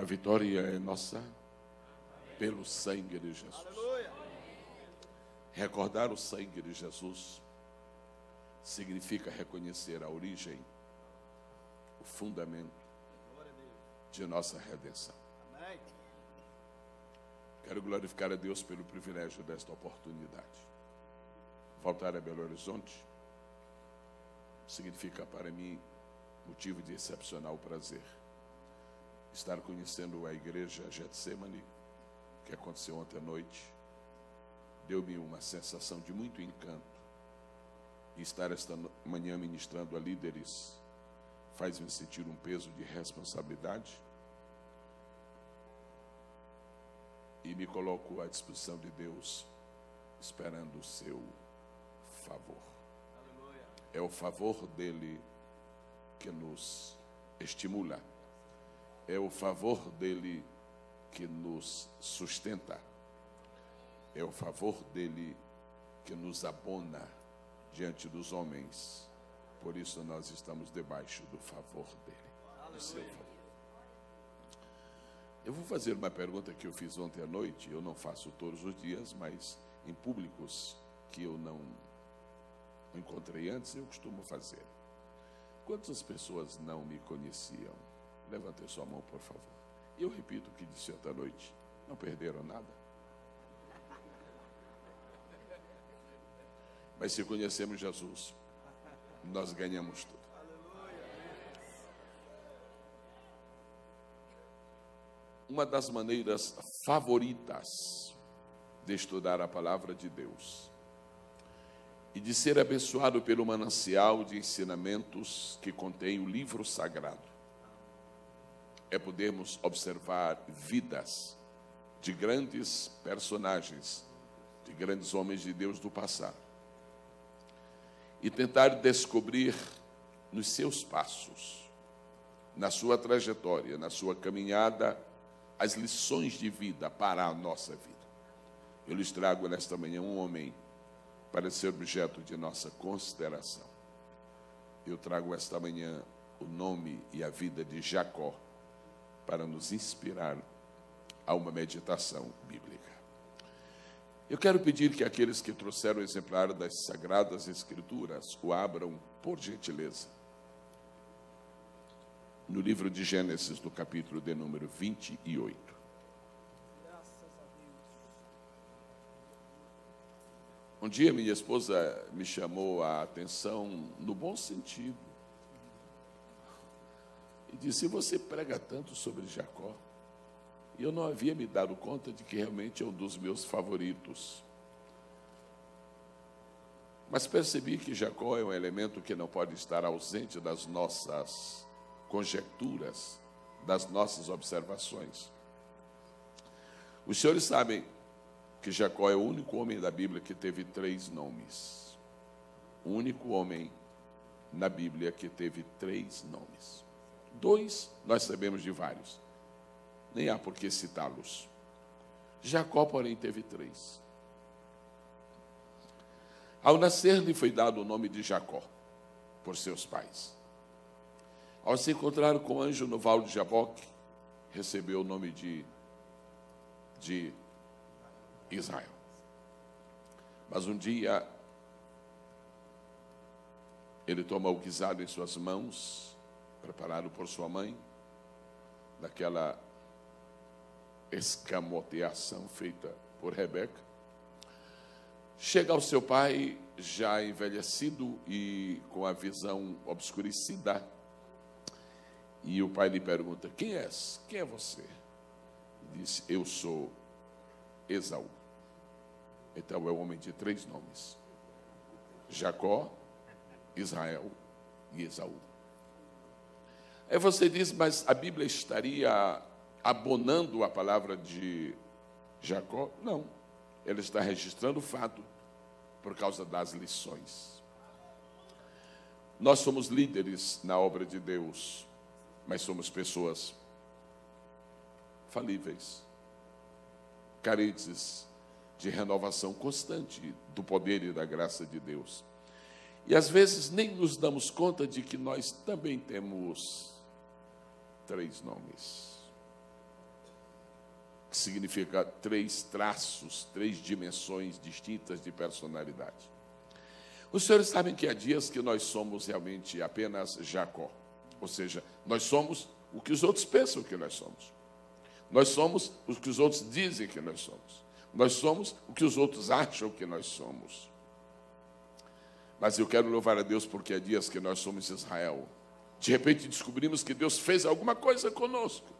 A vitória é nossa pelo sangue de Jesus. Recordar o sangue de Jesus significa reconhecer a origem, o fundamento de nossa redenção. Quero glorificar a Deus pelo privilégio desta oportunidade. Voltar a Belo Horizonte significa para mim motivo de excepcional prazer. Estar conhecendo a igreja Getsemane, que aconteceu ontem à noite, deu-me uma sensação de muito encanto. E estar esta manhã ministrando a líderes faz-me sentir um peso de responsabilidade. E me coloco à disposição de Deus, esperando o seu favor. É o favor dele que nos estimula. É o favor dele que nos sustenta. É o favor dele que nos abona diante dos homens. Por isso nós estamos debaixo do favor dele, do seu favor. Eu vou fazer uma pergunta que eu fiz ontem à noite. Eu não faço todos os dias, mas em públicos que eu não encontrei antes, eu costumo fazer. Quantas pessoas não me conheciam? Levante sua mão, por favor. Eu repito o que disse ontem à noite. Não perderam nada. Mas se conhecemos Jesus, nós ganhamos tudo. Uma das maneiras favoritas de estudar a palavra de Deus e de ser abençoado pelo manancial de ensinamentos que contém o livro sagrado é podermos observar vidas de grandes personagens, de grandes homens de Deus do passado e tentar descobrir nos seus passos, na sua trajetória, na sua caminhada, as lições de vida para a nossa vida. Eu lhes trago nesta manhã um homem para ser objeto de nossa consideração. Eu trago esta manhã o nome e a vida de Jacó para nos inspirar a uma meditação bíblica. Eu quero pedir que aqueles que trouxeram o exemplar das Sagradas Escrituras o abram, por gentileza, no livro de Gênesis, do capítulo de número 28. Um dia minha esposa me chamou a atenção no bom sentido e disse: você prega tanto sobre Jacó. E eu não havia me dado conta de que realmente é um dos meus favoritos. Mas percebi que Jacó é um elemento que não pode estar ausente das nossas conjecturas, das nossas observações. Os senhores sabem que Jacó é o único homem da Bíblia que teve 3 nomes. O único homem na Bíblia que teve 3 nomes. 2, nós sabemos de vários. Nem há por que citá-los. Jacó, porém, teve 3. Ao nascer, lhe foi dado o nome de Jacó, por seus pais. Ao se encontrar com o anjo no vale de Jaboque, recebeu o nome de Israel. Mas um dia, ele toma o guisado em suas mãos, preparado por sua mãe, daquela escamoteação feita por Rebeca. Chega ao seu pai, já envelhecido e com a visão obscurecida, e o pai lhe pergunta: quem és? Quem é você? Ele disse: eu sou Esaú. Então é o homem de 3 nomes: Jacó, Israel e Esaú. Aí você diz: mas a Bíblia estaria abonando a palavra de Jacó? Não, ela está registrando o fato por causa das lições. Nós somos líderes na obra de Deus, mas somos pessoas falíveis, carentes de renovação constante do poder e da graça de Deus. E às vezes nem nos damos conta de que nós também temos 3 nomes. significa 3 traços, 3 dimensões distintas de personalidade. Os senhores sabem que há dias que nós somos realmente apenas Jacó. Ou seja, nós somos o que os outros pensam que nós somos. Nós somos o que os outros dizem que nós somos. Nós somos o que os outros acham que nós somos. Mas eu quero louvar a Deus porque há dias que nós somos Israel. De repente descobrimos que Deus fez alguma coisa conosco.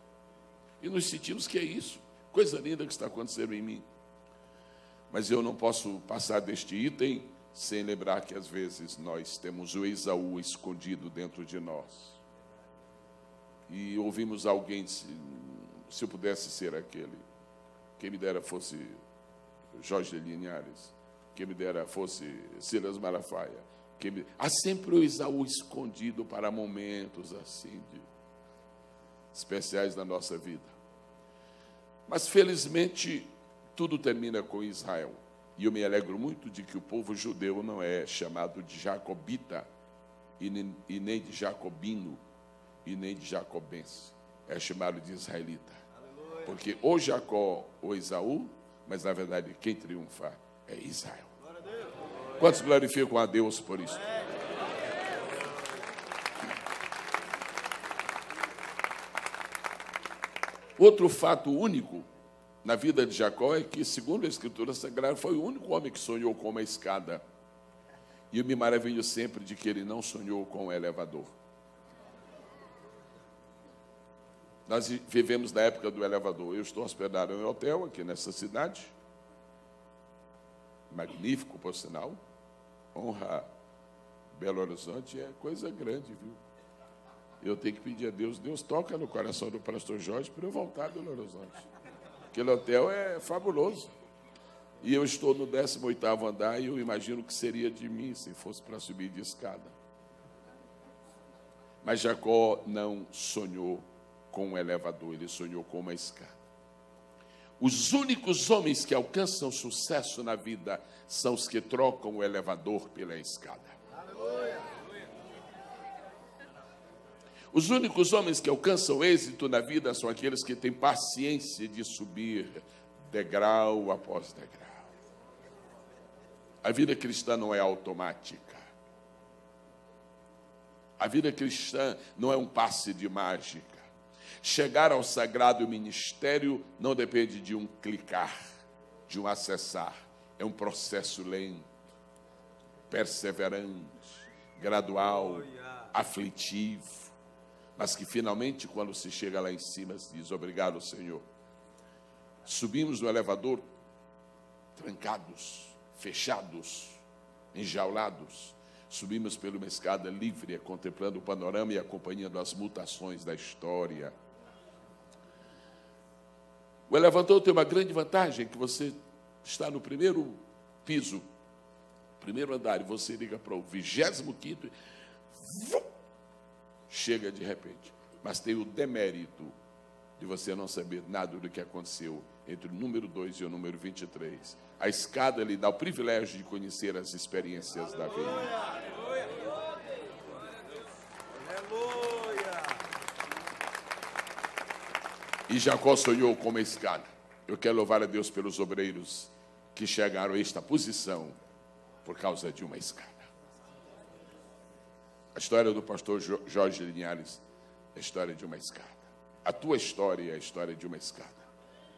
E nos sentimos que é isso. Coisa linda que está acontecendo em mim. Mas eu não posso passar deste item sem lembrar que às vezes nós temos o Esaú escondido dentro de nós. E ouvimos alguém, se eu pudesse ser aquele, quem me dera fosse Jorge Linhares, quem me dera fosse Silas Malafaia. Há sempre o Esaú escondido para momentos assim, especiais da nossa vida. Mas felizmente tudo termina com Israel. E eu me alegro muito de que o povo judeu não é chamado de jacobita, e nem de jacobino, e nem de jacobense. É chamado de israelita. Aleluia. Porque ou Jacó ou Esaú, mas na verdade quem triunfa é Israel. Quantos glorificam a Deus por isso? Outro fato único na vida de Jacó é que, segundo a Escritura Sagrada, foi o único homem que sonhou com uma escada. E eu me maravilho sempre de que ele não sonhou com um elevador. Nós vivemos na época do elevador. Eu estou hospedado em um hotel aqui nessa cidade. Magnífico, por sinal. Honra Belo Horizonte, é coisa grande, viu? Eu tenho que pedir a Deus, Deus toca no coração do pastor Jorge para eu voltar a Belo Horizonte. Aquele hotel é fabuloso. E eu estou no 18º andar e eu imagino que seria de mim se fosse para subir de escada. Mas Jacó não sonhou com um elevador, ele sonhou com uma escada. Os únicos homens que alcançam sucesso na vida são os que trocam o elevador pela escada. Os únicos homens que alcançam êxito na vida são aqueles que têm paciência de subir degrau após degrau. A vida cristã não é automática. A vida cristã não é um passe de mágica. Chegar ao sagrado ministério não depende de um clicar, de um acessar. É um processo lento, perseverante, gradual, aflitivo. Mas que finalmente, quando se chega lá em cima, se diz: obrigado, Senhor. Subimos no elevador, trancados, fechados, enjaulados. Subimos por uma escada livre, contemplando o panorama e acompanhando as mutações da história. O elevador tem uma grande vantagem, que você está no primeiro piso, primeiro andar, e você liga para o 25º, chega de repente. Mas tem o demérito de você não saber nada do que aconteceu entre o número 2 e o número 23. A escada lhe dá o privilégio de conhecer as experiências da vida. E Jacó sonhou com uma escada. Eu quero louvar a Deus pelos obreiros que chegaram a esta posição por causa de uma escada. A história do pastor Jorge Linhares é a história de uma escada. A tua história é a história de uma escada.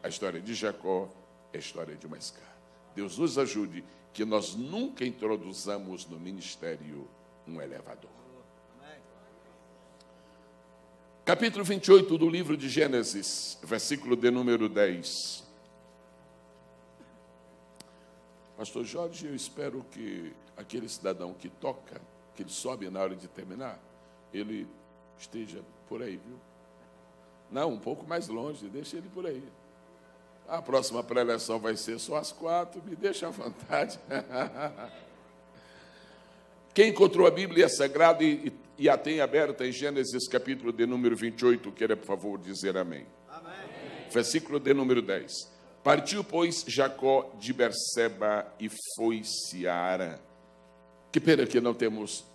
A história de Jacó é a história de uma escada. Deus nos ajude que nós nunca introduzamos no ministério um elevador. Capítulo 28 do livro de Gênesis, versículo de número 10. Pastor Jorge, eu espero que aquele cidadão que toca, que ele sobe na hora de terminar, ele esteja por aí, viu? Não, um pouco mais longe, deixa ele por aí. A próxima preleção vai ser só às 4, me deixa à vontade. Quem encontrou a Bíblia Sagrada e a tem aberta em Gênesis capítulo de número 28, queira, por favor, dizer amém. Amém. Versículo de número 10. Partiu, pois, Jacó de Berseba e foi-se a Harã. Que pena que não temos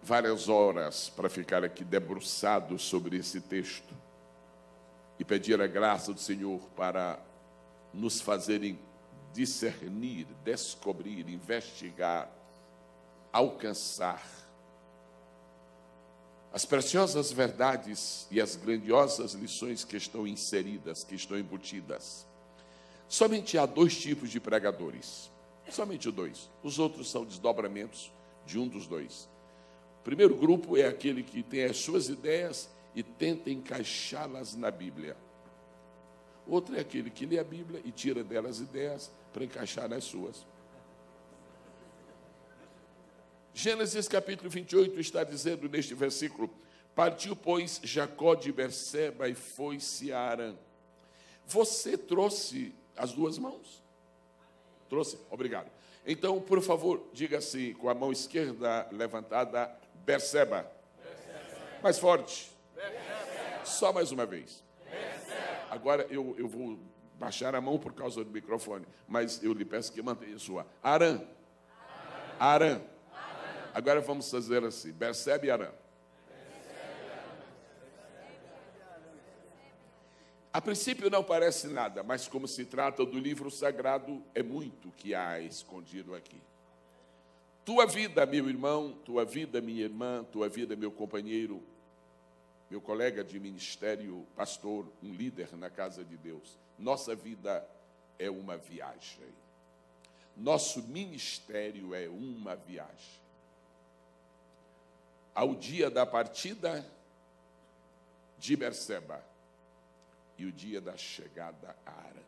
várias horas para ficar aqui debruçados sobre esse texto e pedir a graça do Senhor para nos fazerem discernir, descobrir, investigar, alcançar as preciosas verdades e as grandiosas lições que estão inseridas, que estão embutidas. Somente há dois tipos de pregadores, somente dois. Os outros são desdobramentos de um dos dois. O primeiro grupo é aquele que tem as suas ideias e tenta encaixá-las na Bíblia. Outro é aquele que lê a Bíblia e tira delas ideias para encaixar nas suas. Gênesis capítulo 28 está dizendo neste versículo: partiu, pois, Jacó de Berseba e foi-se a Harã. Você trouxe as duas mãos? Trouxe? Obrigado. Então, por favor, diga assim, com a mão esquerda levantada, Berseba. Mais forte. Berseba. Só mais uma vez. Berseba. Agora eu vou baixar a mão por causa do microfone, mas eu lhe peço que mantenha a sua. Harã. Harã. Agora vamos fazer assim, Berseba e Harã. A princípio não parece nada, mas como se trata do livro sagrado, é muito que há escondido aqui. Tua vida, meu irmão, tua vida, minha irmã, tua vida, meu companheiro, meu colega de ministério, pastor, um líder na casa de Deus. Nossa vida é uma viagem. Nosso ministério é uma viagem. Ao dia da partida de Berseba e o dia da chegada a Harã.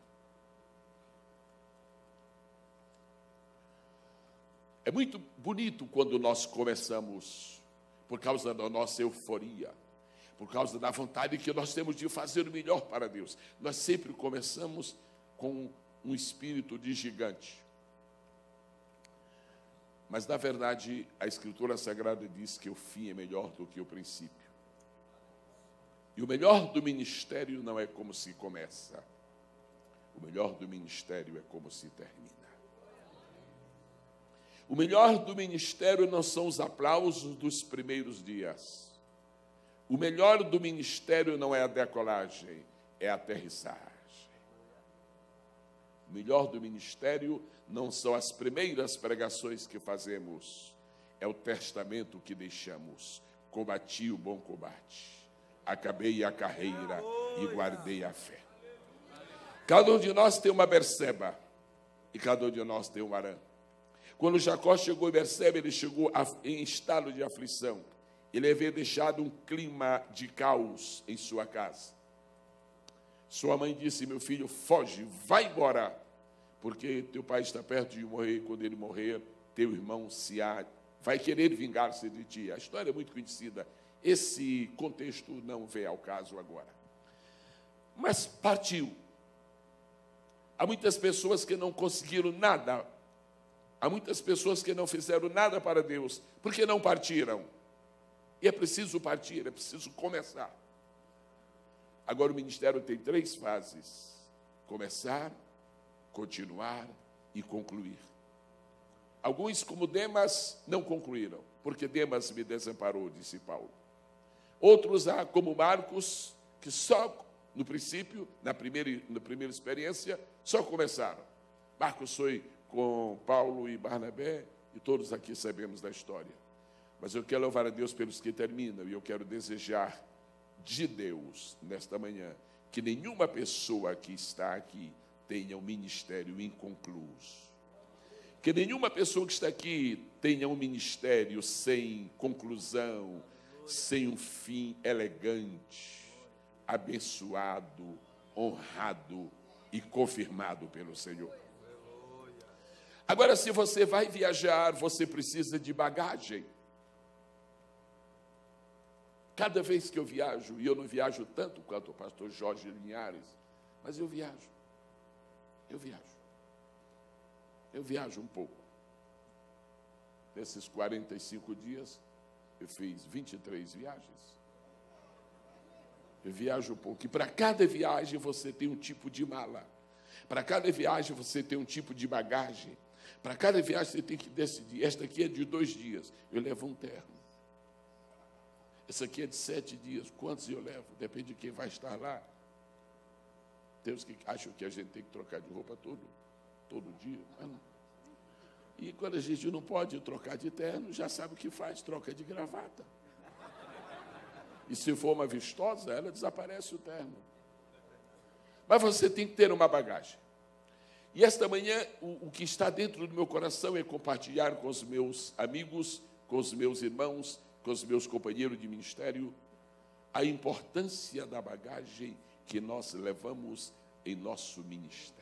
É muito bonito quando nós começamos, por causa da nossa euforia, por causa da vontade que nós temos de fazer o melhor para Deus. Nós sempre começamos com um espírito de gigante. Mas, na verdade, a Escritura Sagrada diz que o fim é melhor do que o princípio. E o melhor do ministério não é como se começa. O melhor do ministério é como se termina. O melhor do ministério não são os aplausos dos primeiros dias. O melhor do ministério não é a decolagem, é a aterrissagem. O melhor do ministério não são as primeiras pregações que fazemos, é o testamento que deixamos. Combati o bom combate, acabei a carreira e guardei a fé. Cada um de nós tem uma Berseba e cada um de nós tem um Harã. Quando Jacó chegou em Berseba, ele chegou em estado de aflição. Ele havia deixado um clima de caos em sua casa. Sua mãe disse: meu filho, foge, vai embora, porque teu pai está perto de morrer, e quando ele morrer, teu irmão vai querer vingar-se de ti. A história é muito conhecida. Esse contexto não vem ao caso agora. Mas partiu. Há muitas pessoas que não conseguiram nada. Há muitas pessoas que não fizeram nada para Deus, porque não partiram. E é preciso partir, é preciso começar. Agora o ministério tem 3 fases: começar, continuar e concluir. Alguns, como Demas, não concluíram, porque Demas me desamparou, disse Paulo. Outros, como Marcos, que só no princípio, na primeira experiência, só começaram. Marcos foi com Paulo e Barnabé, e todos aqui sabemos da história. Mas eu quero louvar a Deus pelos que terminam, e eu quero desejar de Deus, nesta manhã, que nenhuma pessoa que está aqui tenha um ministério inconcluso. Que nenhuma pessoa que está aqui tenha um ministério sem conclusão, sem um fim elegante, abençoado, honrado e confirmado pelo Senhor. Agora, se você vai viajar, você precisa de bagagem. Cada vez que eu viajo, e eu não viajo tanto quanto o pastor Jorge Linhares, mas eu viajo um pouco. Desses 45 dias, eu fiz 23 viagens. Eu viajo um pouco. E para cada viagem você tem um tipo de mala. Para cada viagem você tem um tipo de bagagem. Para cada viagem você tem que decidir. Esta aqui é de 2 dias. Eu levo um terno. Essa aqui é de 7 dias. Quantos eu levo? Depende de quem vai estar lá. Tem os que acham que a gente tem que trocar de roupa todo dia. E quando a gente não pode trocar de terno, já sabe o que faz, troca de gravata. E se for uma vistosa, ela desaparece o terno. Mas você tem que ter uma bagagem. E esta manhã, o que está dentro do meu coração é compartilhar com os meus amigos, com os meus irmãos, com os meus companheiros de ministério, a importância da bagagem que nós levamos em nosso ministério.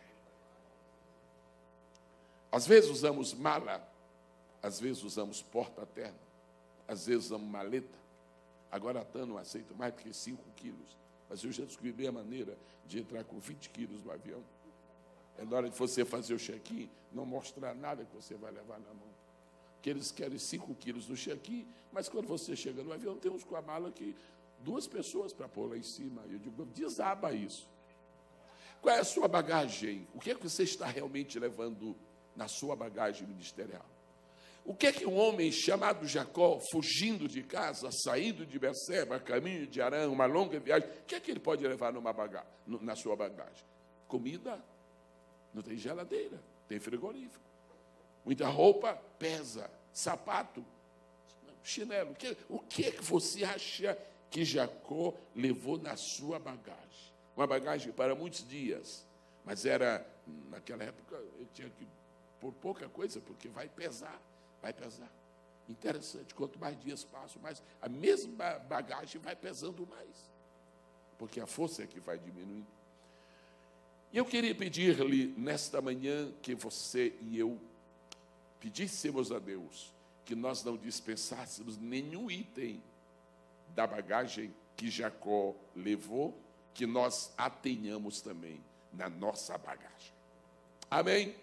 Às vezes usamos mala, às vezes usamos porta-terno, às vezes usamos maleta. Agora a TAM não aceita mais do que 5 quilos. Mas eu já descobri a maneira de entrar com 20 quilos no avião. É na hora de você fazer o check-in, não mostrar nada que você vai levar na mão. Porque eles querem 5 quilos no check-in, mas quando você chega no avião, tem uns com a mala que 2 pessoas para pôr lá em cima. Eu digo, desaba isso. Qual é a sua bagagem? O que é que você está realmente levando na sua bagagem ministerial? O que é que um homem chamado Jacó, fugindo de casa, saindo de Berseba, a caminho de Harã, uma longa viagem, o que é que ele pode levar na sua bagagem? Comida, não tem geladeira, tem frigorífico. Muita roupa pesa, sapato, chinelo. O que é que você acha que Jacó levou na sua bagagem? Uma bagagem para muitos dias, mas era, naquela época, ele tinha que pôr pouca coisa, porque vai pesar. Vai pesar. Interessante, quanto mais dias passam, mais a mesma bagagem vai pesando mais. Porque a força é que vai diminuindo. E eu queria pedir-lhe, nesta manhã, que você e eu pedíssemos a Deus que nós não dispensássemos nenhum item da bagagem que Jacó levou, que nós a tenhamos também na nossa bagagem. Amém?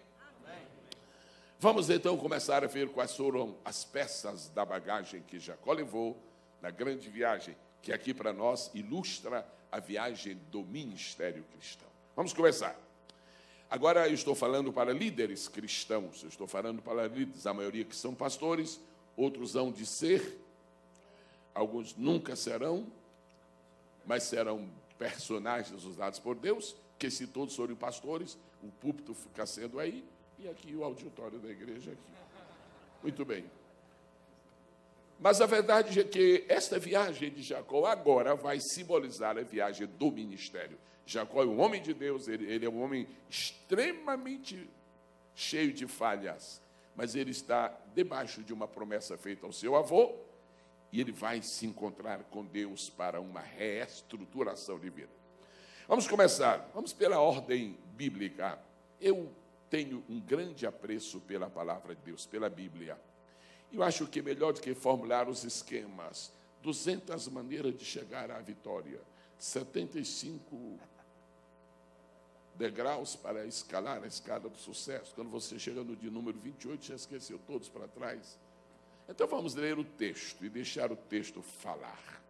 Vamos então começar a ver quais foram as peças da bagagem que Jacó levou na grande viagem, que aqui para nós ilustra a viagem do ministério cristão. Vamos começar. Agora eu estou falando para líderes cristãos, eu estou falando para líderes, a maioria que são pastores, outros hão de ser, alguns nunca serão, mas serão personagens usados por Deus, que se todos forem pastores, o púlpito fica sendo aí, e aqui o auditório da igreja aqui. Muito bem. Mas a verdade é que esta viagem de Jacó agora vai simbolizar a viagem do ministério. Jacó é um homem de Deus, ele é um homem extremamente cheio de falhas, mas ele está debaixo de uma promessa feita ao seu avô, e ele vai se encontrar com Deus para uma reestruturação de vida. Vamos começar, vamos pela ordem bíblica. Eu tenho um grande apreço pela palavra de Deus, pela Bíblia. Eu acho que melhor do que formular os esquemas, 200 maneiras de chegar à vitória, 75 degraus para escalar a escada do sucesso. Quando você chega no de número 28, já esqueceu todos para trás. Então vamos ler o texto e deixar o texto falar.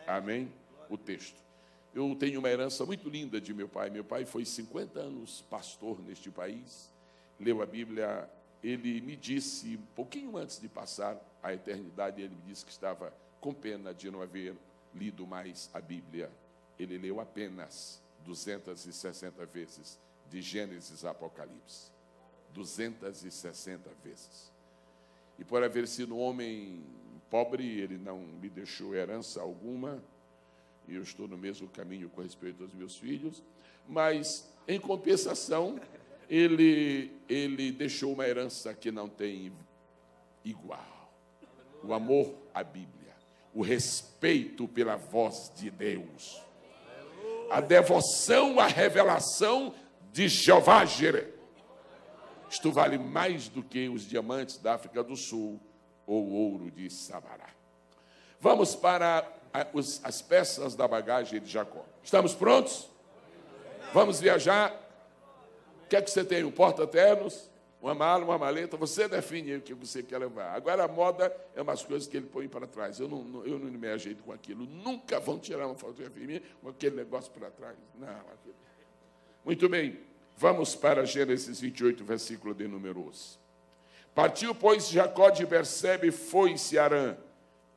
Amém? O texto. Eu tenho uma herança muito linda de meu pai. Meu pai foi 50 anos pastor neste país, leu a Bíblia. Ele me disse, um pouquinho antes de passar a eternidade, ele me disse que estava com pena de não haver lido mais a Bíblia. Ele leu apenas 260 vezes, de Gênesis a Apocalipse. 260 vezes. E por haver sido um homem pobre, ele não me deixou herança alguma, e eu estou no mesmo caminho com respeito aos meus filhos, mas, em compensação, ele deixou uma herança que não tem igual. O amor à Bíblia, o respeito pela voz de Deus, a devoção à revelação de Jeová Jireh. Isto vale mais do que os diamantes da África do Sul ou o ouro de Sabará. Vamos para as peças da bagagem de Jacó. Estamos prontos? Vamos viajar. O que é que você tem? Um porta-ternos, uma mala, uma maleta. Você define o que você quer levar. Agora a moda é umas coisas que ele põe para trás. Eu não me ajeito com aquilo. Nunca vão tirar uma fotografia minha com aquele negócio para trás. Não, aquilo. Muito bem. Vamos para Gênesis 28, versículo de número 11. Partiu, pois, Jacó de Berseba e foi-se a Harã.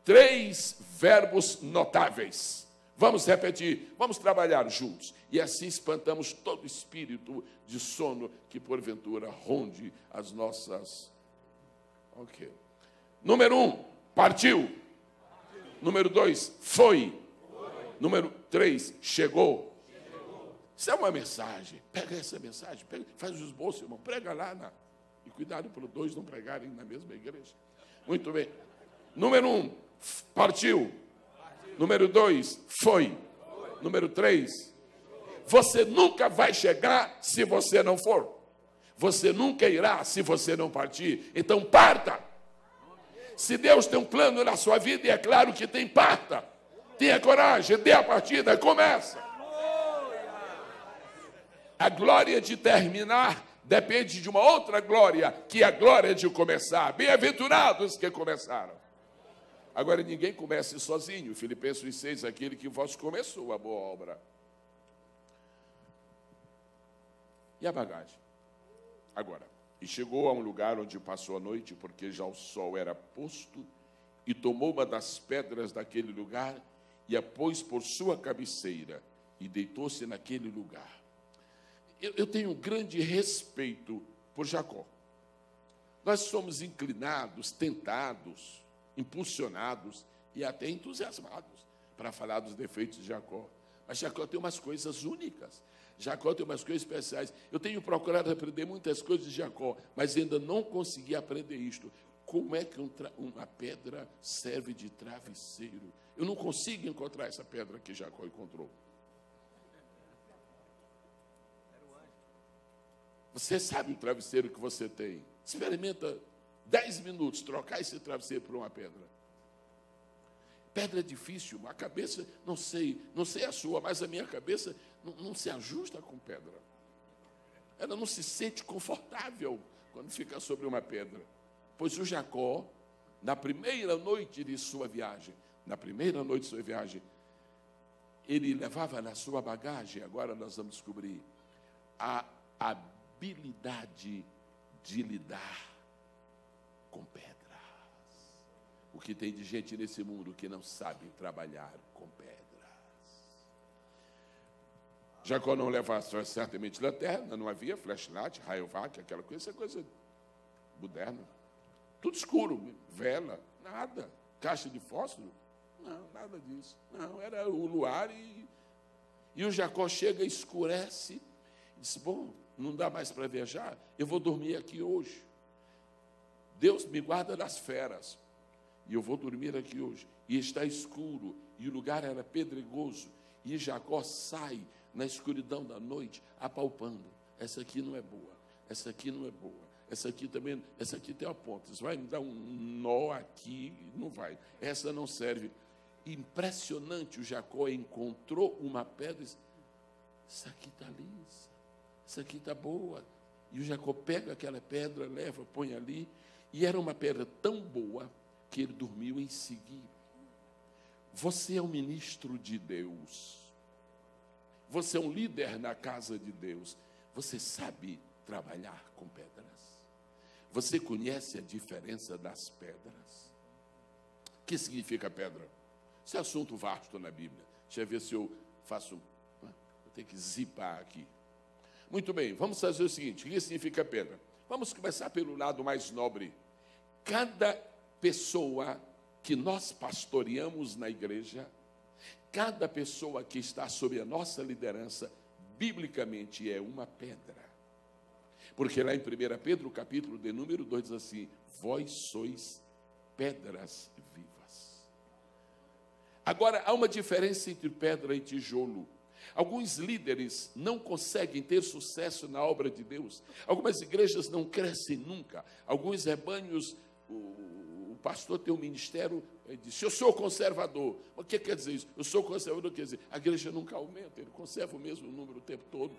3 verbos notáveis. Vamos repetir, vamos trabalhar juntos. E assim espantamos todo espírito de sono que porventura ronde as nossas... Ok. Número 1, partiu. Número 2, foi. Número 3, chegou. Isso é uma mensagem. Pega essa mensagem, faz o esboço, irmão. Prega lá. E cuidado para os dois não pregarem na mesma igreja. Muito bem. Número 1, partiu. Número 2, foi. Número 3, você nunca vai chegar se você não for. Você nunca irá se você não partir. Então parta. Se Deus tem um plano na sua vida, e é claro que tem, parta. Tenha coragem, dê a partida, começa. A glória de terminar depende de uma outra glória, que é a glória de começar. Bem-aventurados que começaram. Agora, ninguém comece sozinho. Filipenses 6, aquele que vos começou a boa obra. E a bagagem? Agora, e chegou a um lugar onde passou a noite, porque já o sol era posto, e tomou uma das pedras daquele lugar, e a pôs por sua cabeceira, e deitou-se naquele lugar. Eu tenho um grande respeito por Jacó. Nós somos inclinados, tentados, impulsionados e até entusiasmados para falar dos defeitos de Jacó. Mas Jacó tem umas coisas únicas. Jacó tem umas coisas especiais. Eu tenho procurado aprender muitas coisas de Jacó, mas ainda não consegui aprender isto. Como é que uma pedra serve de travesseiro? Eu não consigo encontrar essa pedra que Jacó encontrou. Você sabe o travesseiro que você tem? Experimenta 10 minutos trocar esse travesseiro por uma pedra. Pedra é difícil, a cabeça, não sei a sua, mas a minha cabeça não se ajusta com pedra. Ela não se sente confortável quando fica sobre uma pedra. Pois o Jacó, na primeira noite de sua viagem, ele levava na sua bagagem, agora nós vamos descobrir, a habilidade de lidar com pedras. O que tem de gente nesse mundo que não sabe trabalhar com pedras. Jacó não levava certamente lanterna, não havia flashlight, raio-vac, aquela coisa, isso é coisa moderna. Tudo escuro, vela, nada. Caixa de fósforo? Não, nada disso. Não, era o luar e o Jacó chega, escurece, e diz, bom, não dá mais para viajar, eu vou dormir aqui hoje. Deus me guarda das feras, e eu vou dormir aqui hoje. E está escuro, e o lugar era pedregoso, e Jacó sai na escuridão da noite, apalpando. Essa aqui não é boa, essa aqui não é boa. Essa aqui também, essa aqui tem uma ponta. Isso vai me dar um nó aqui, não vai. Essa não serve. Impressionante, o Jacó encontrou uma pedra e disse, isso aqui está lisa, isso aqui está boa. E o Jacó pega aquela pedra, leva, põe ali, e era uma pedra tão boa que ele dormiu em seguida. Você é um ministro de Deus. Você é um líder na casa de Deus. Você sabe trabalhar com pedras. Você conhece a diferença das pedras? O que significa pedra? Esse é assunto vasto na Bíblia. Deixa eu ver se eu faço... Vou ter que zipar aqui. Muito bem, vamos fazer o seguinte. O que significa pedra? Vamos começar pelo lado mais nobre. Cada pessoa que nós pastoreamos na igreja, cada pessoa que está sob a nossa liderança, biblicamente é uma pedra. Porque lá em 1 Pedro, capítulo de número 2, diz assim, vós sois pedras vivas. Agora, há uma diferença entre pedra e tijolo. Alguns líderes não conseguem ter sucesso na obra de Deus. Algumas igrejas não crescem nunca. Alguns rebanhos, o pastor tem um ministério, ele diz, eu sou conservador. O que quer dizer isso? Eu sou conservador, quer dizer, a igreja nunca aumenta, ele conserva o mesmo número o tempo todo.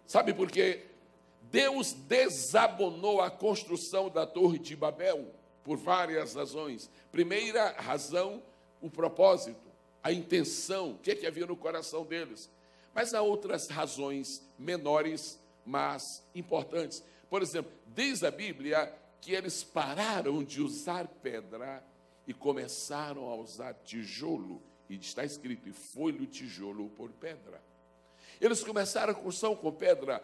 Sabe por quê? Deus desabonou a construção da Torre de Babel por várias razões. Primeira razão, o propósito, a intenção, o que havia no coração deles. Mas há outras razões menores, mas importantes. Por exemplo, diz a Bíblia que eles pararam de usar pedra e começaram a usar tijolo, e está escrito, e foi-lhe o tijolo por pedra. Eles começaram a construção com pedra.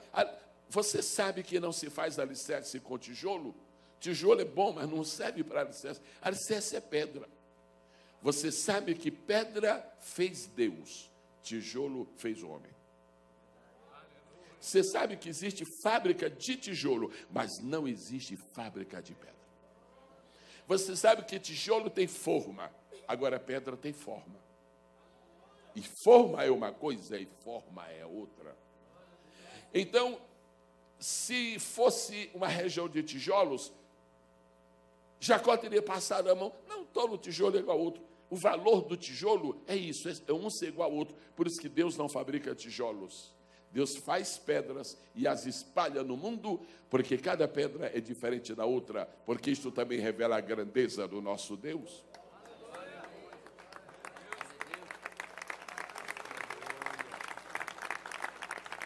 Você sabe que não se faz alicerce com tijolo? Tijolo é bom, mas não serve para alicerce. Alicerce é pedra. Você sabe que pedra fez Deus, tijolo fez o homem. Você sabe que existe fábrica de tijolo, mas não existe fábrica de pedra. Você sabe que tijolo tem forma, agora pedra tem forma. E forma é uma coisa e forma é outra. Então, se fosse uma região de tijolos, Jacó teria passado a mão. Não, todo tijolo é igual ao outro. O valor do tijolo é isso, é um ser igual ao outro. Por isso que Deus não fabrica tijolos. Deus faz pedras e as espalha no mundo, porque cada pedra é diferente da outra, porque isto também revela a grandeza do nosso Deus.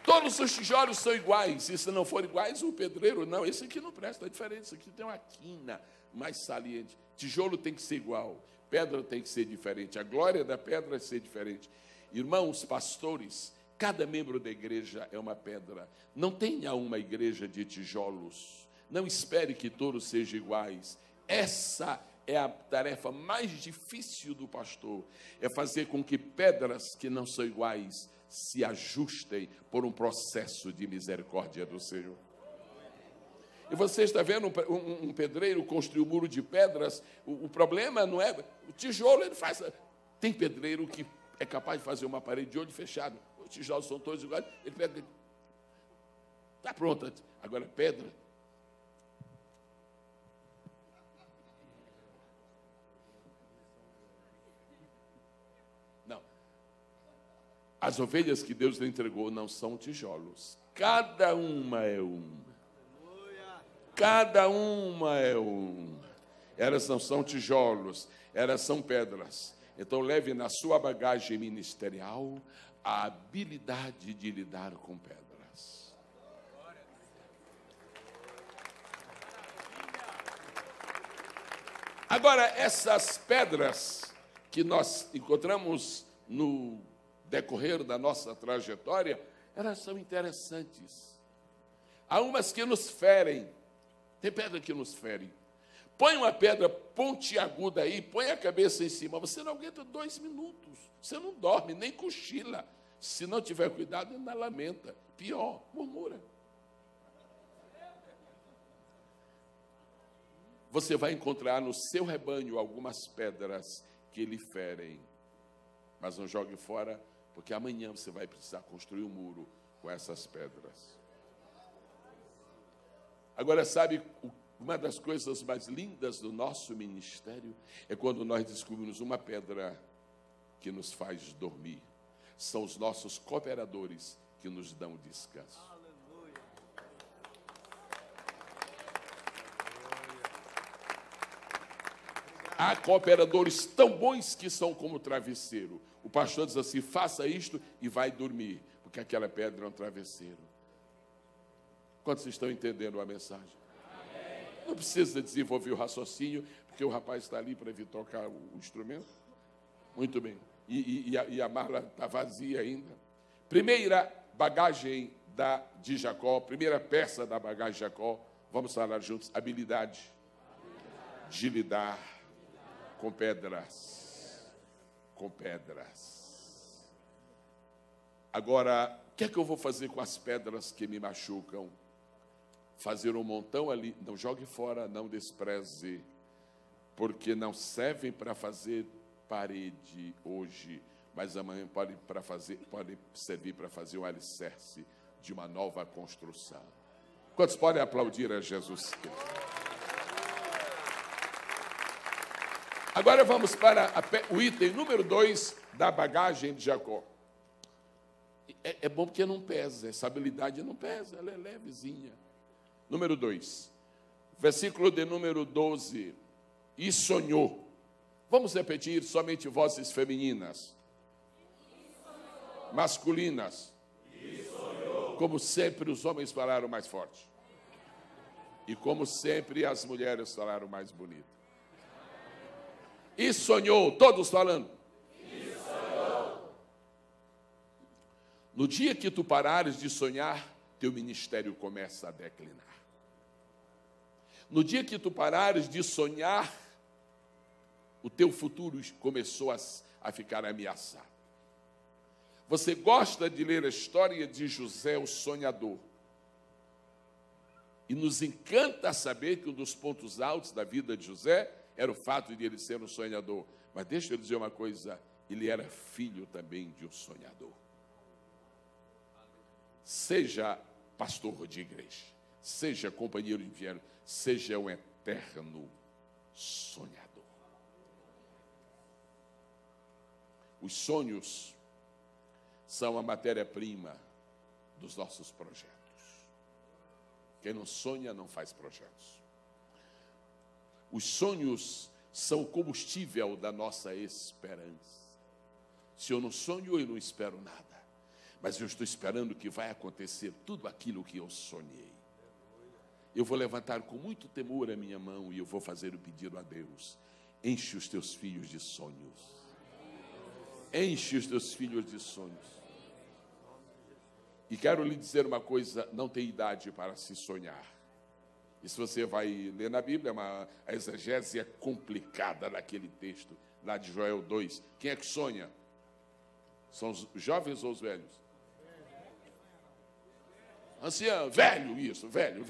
Todos os tijolos são iguais, e se não forem iguais, o pedreiro, não, esse aqui não presta, é diferente, esse aqui tem uma quina mais saliente. Tijolo tem que ser igual, pedra tem que ser diferente, a glória da pedra é ser diferente. Irmãos, pastores, cada membro da igreja é uma pedra. Não tenha uma igreja de tijolos. Não espere que todos sejam iguais. Essa é a tarefa mais difícil do pastor. É fazer com que pedras que não são iguais se ajustem por um processo de misericórdia do Senhor. E você está vendo um pedreiro construir um muro de pedras. O problema não é... O tijolo ele faz... Tem pedreiro que é capaz de fazer uma parede de olho fechado. Os tijolos são todos iguais. Ele pega... Está pronto. Agora, pedra... Não. As ovelhas que Deus lhe entregou não são tijolos. Cada uma é uma. Cada uma é um. Elas não são tijolos, elas são pedras. Então leve na sua bagagem ministerial a habilidade de lidar com pedras. Agora, essas pedras que nós encontramos no decorrer da nossa trajetória, elas são interessantes. Há umas que nos ferem. Tem pedra que nos fere. Põe uma pedra pontiaguda aí, põe a cabeça em cima. Você não aguenta 2 minutos. Você não dorme, nem cochila. Se não tiver cuidado, ainda lamenta. Pior, murmura. Você vai encontrar no seu rebanho algumas pedras que lhe ferem. Mas não jogue fora, porque amanhã você vai precisar construir um muro com essas pedras. Agora, sabe, uma das coisas mais lindas do nosso ministério é quando nós descobrimos uma pedra que nos faz dormir. São os nossos cooperadores que nos dão descanso. Aleluia. Há cooperadores tão bons que são como travesseiro. O pastor diz assim, faça isto e vai dormir, porque aquela pedra é um travesseiro. Quantos estão entendendo a mensagem? Amém. Não precisa desenvolver o raciocínio, porque o rapaz está ali para vir tocar o instrumento. Muito bem. E a mala está vazia ainda. Primeira bagagem de Jacó, primeira peça da bagagem de Jacó, vamos falar juntos, habilidade de lidar com pedras. Com pedras. Agora, o que é que eu vou fazer com as pedras que me machucam? Fazer um montão ali, não jogue fora, não despreze, porque não servem para fazer parede hoje, mas amanhã pode servir para fazer um alicerce de uma nova construção. Quantos podem aplaudir a Jesus Cristo? Agora vamos para o item número 2 da bagagem de Jacó. É bom porque não pesa, essa habilidade não pesa, ela é levezinha. Número 2, versículo de número 12. E sonhou. Vamos repetir somente vozes femininas. Masculinas. Como sempre os homens falaram mais forte. E como sempre as mulheres falaram mais bonito. E sonhou, todos falando. E sonhou. No dia que tu parares de sonhar, teu ministério começa a declinar. No dia que tu parares de sonhar, o teu futuro começou a ficar ameaçado. Você gosta de ler a história de José, o sonhador. E nos encanta saber que um dos pontos altos da vida de José era o fato de ele ser um sonhador. Mas deixa eu dizer uma coisa, ele era filho também de um sonhador. Seja pastor de igreja, seja companheiro de inferno, seja um eterno sonhador. Os sonhos são a matéria-prima dos nossos projetos. Quem não sonha não faz projetos. Os sonhos são o combustível da nossa esperança. Se eu não sonho, eu não espero nada. Mas eu estou esperando que vai acontecer tudo aquilo que eu sonhei. Eu vou levantar com muito temor a minha mão e eu vou fazer o pedido a Deus. Enche os teus filhos de sonhos. Enche os teus filhos de sonhos. E quero lhe dizer uma coisa, não tem idade para se sonhar. E se você vai ler na Bíblia, a exegese é complicada naquele texto, lá de Joel 2. Quem é que sonha? São os jovens ou os velhos? Ancião, velho, isso, velho.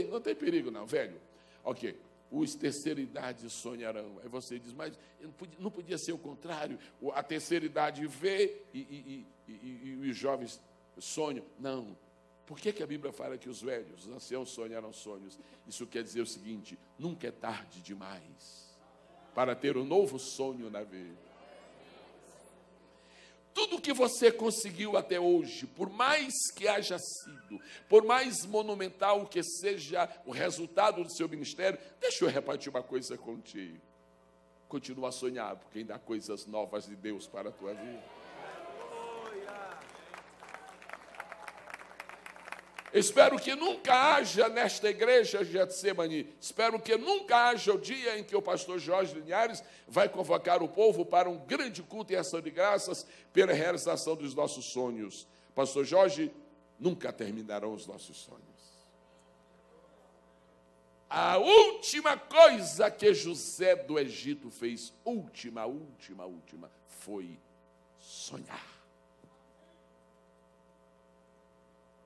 Não tem perigo não, velho. Ok, os terceira idade sonharão. Aí você diz, mas não podia ser o contrário. A terceira idade vê e os jovens sonham. Não. Por que a Bíblia fala que os velhos, os anciãos sonharão sonhos? Isso quer dizer o seguinte, nunca é tarde demais para ter um novo sonho na vida. Tudo que você conseguiu até hoje, por mais que haja sido, por mais monumental que seja o resultado do seu ministério, deixa eu repartir uma coisa contigo. Continua a sonhar, porque ainda há coisas novas de Deus para a tua vida. Espero que nunca haja nesta igreja Getsemane, espero que nunca haja o dia em que o pastor Jorge Linhares vai convocar o povo para um grande culto e ação de graças pela realização dos nossos sonhos. Pastor Jorge, nunca terminarão os nossos sonhos. A última coisa que José do Egito fez, última, foi sonhar.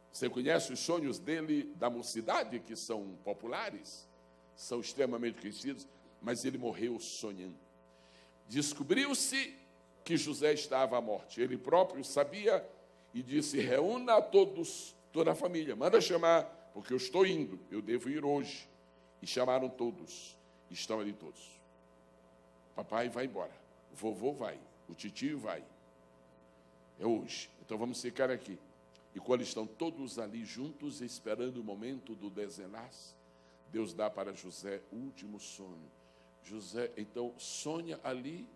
Você conhece os sonhos dele da mocidade, que são populares, são extremamente conhecidos, mas ele morreu sonhando. Descobriu-se que José estava à morte. Ele próprio sabia e disse, reúna a todos, toda a família, manda chamar, porque eu estou indo, eu devo ir hoje. E chamaram todos, estão ali todos. Papai vai embora, o vovô vai, o titio vai. É hoje, então vamos ficar aqui. E quando estão todos ali juntos, esperando o momento do desenlace, Deus dá para José o último sonho. José, então, sonha ali.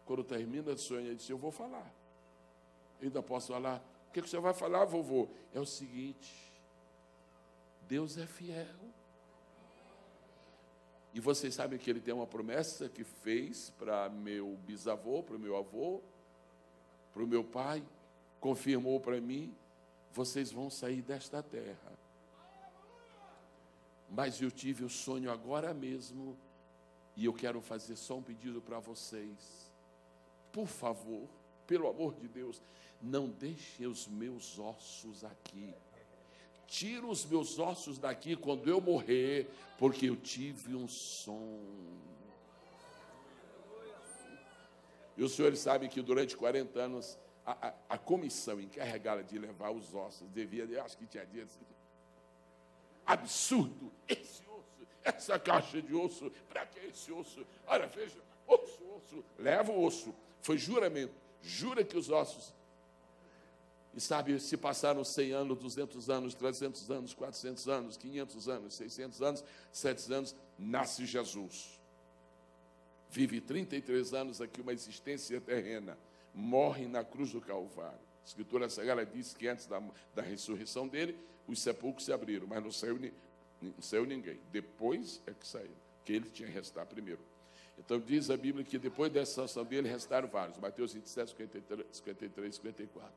Quando termina de sonhar, ele diz, eu vou falar. Eu ainda posso falar. O que você vai falar, vovô? É o seguinte, Deus é fiel. E vocês sabem que ele tem uma promessa que fez para meu bisavô, para o meu avô, para o meu pai, confirmou para mim, vocês vão sair desta terra. Mas eu tive o sonho agora mesmo e eu quero fazer só um pedido para vocês. Por favor, pelo amor de Deus, não deixem os meus ossos aqui. Tira os meus ossos daqui quando eu morrer, porque eu tive um sonho. E os senhores sabem que durante 40 anos, a comissão encarregada de levar os ossos devia, eu acho que tinha dias assim, absurdo, esse osso, essa caixa de osso, para que esse osso? Olha, veja, osso, leva o osso. Foi juramento, jura que os ossos. E sabe, se passaram 100 anos, 200 anos, 300 anos, 400 anos, 500 anos, 600 anos, 700 anos, nasce Jesus. Vive 33 anos aqui, uma existência terrena. Morre na cruz do Calvário. A Escritura Sagrada diz que antes da ressurreição dele, os sepulcros se abriram, mas não saiu ninguém. Depois é que saiu, que ele tinha que restar primeiro. Então diz a Bíblia que depois dessa situação dele restaram vários. Mateus 27, 53, 54.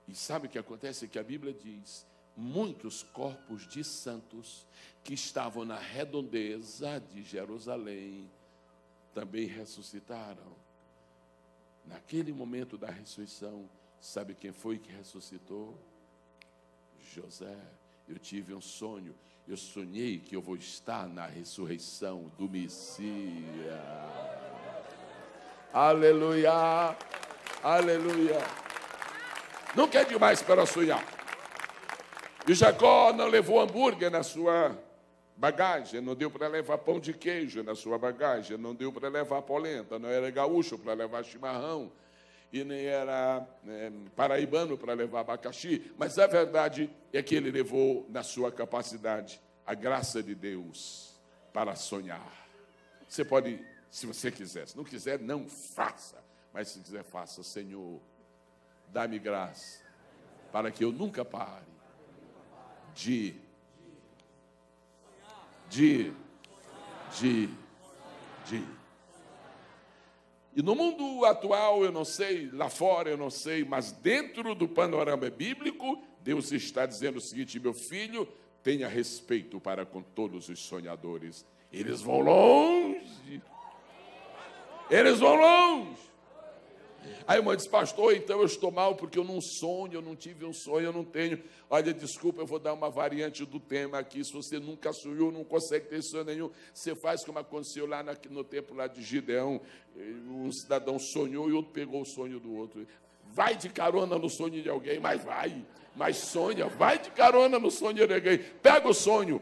E sabe o que acontece? É que a Bíblia diz, muitos corpos de santos que estavam na redondeza de Jerusalém também ressuscitaram. Naquele momento da ressurreição, sabe quem foi que ressuscitou? José. Eu tive um sonho. Eu sonhei que eu vou estar na ressurreição do Messias. Aleluia! Aleluia! Não quer demais para sonhar. E Jacó não levou hambúrguer na sua bagagem, não deu para levar pão de queijo na sua bagagem, não deu para levar polenta, não era gaúcho para levar chimarrão, e nem era paraibano para levar abacaxi, mas a verdade é que ele levou na sua capacidade a graça de Deus para sonhar. Você pode, se você quiser, se não quiser, não faça, mas se quiser, faça. Senhor, dá-me graça para que eu nunca pare de E no mundo atual, eu não sei, lá fora eu não sei, mas dentro do panorama bíblico, Deus está dizendo o seguinte: meu filho, tenha respeito para com todos os sonhadores. Eles vão longe. Eles vão longe. Aí a irmã diz, pastor, então eu estou mal porque eu não sonho, eu não tive um sonho, eu não tenho. Olha, desculpa, eu vou dar uma variante do tema aqui. Se você nunca sonhou, não consegue ter sonho nenhum, você faz como aconteceu lá no tempo lá de Gideão. Um cidadão sonhou e outro pegou o sonho do outro. Vai de carona no sonho de alguém, mas sonha, vai de carona no sonho de alguém, pega o sonho.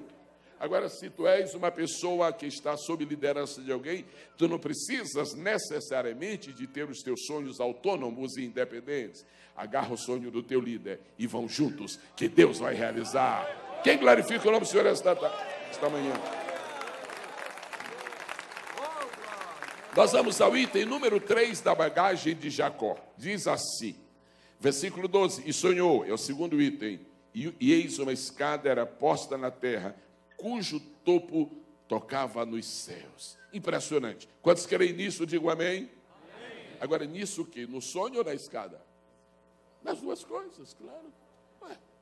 Agora, se tu és uma pessoa que está sob liderança de alguém, tu não precisas necessariamente de ter os teus sonhos autônomos e independentes. Agarra o sonho do teu líder e vão juntos, que Deus vai realizar. Quem glorifica o nome do Senhor esta manhã? Nós vamos ao item número 3 da bagagem de Jacó. Diz assim, versículo 12, e sonhou, é o segundo item, e eis uma escada era posta na terra, cujo topo tocava nos céus. Impressionante. Quantos creem nisso, digam amém? Amém. Agora, nisso o quê? No sonho ou na escada? Nas duas coisas, claro.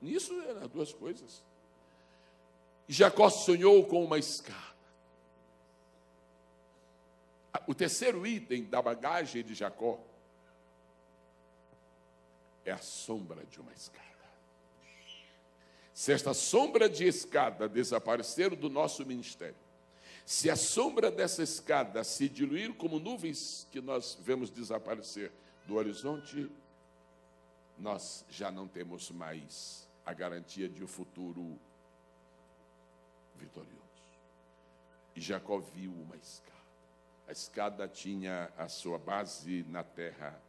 Nisso é nas duas coisas. Jacó sonhou com uma escada. O terceiro item da bagagem de Jacó é a sombra de uma escada. Se esta sombra de escada desaparecer do nosso ministério, se a sombra dessa escada se diluir como nuvens que nós vemos desaparecer do horizonte, nós já não temos mais a garantia de um futuro vitorioso. E Jacó viu uma escada. A escada tinha a sua base na terra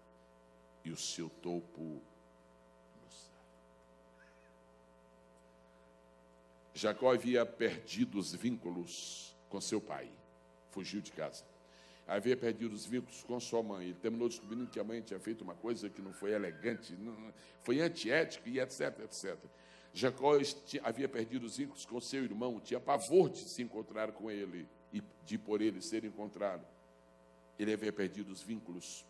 e o seu topo no céu. Jacó havia perdido os vínculos com seu pai. Fugiu de casa. Havia perdido os vínculos com sua mãe. Ele terminou descobrindo que a mãe tinha feito uma coisa que não foi elegante, não, foi antiética e etc, etc. Jacó havia perdido os vínculos com seu irmão, tinha pavor de se encontrar com ele e de por ele ser encontrado. Ele havia perdido os vínculos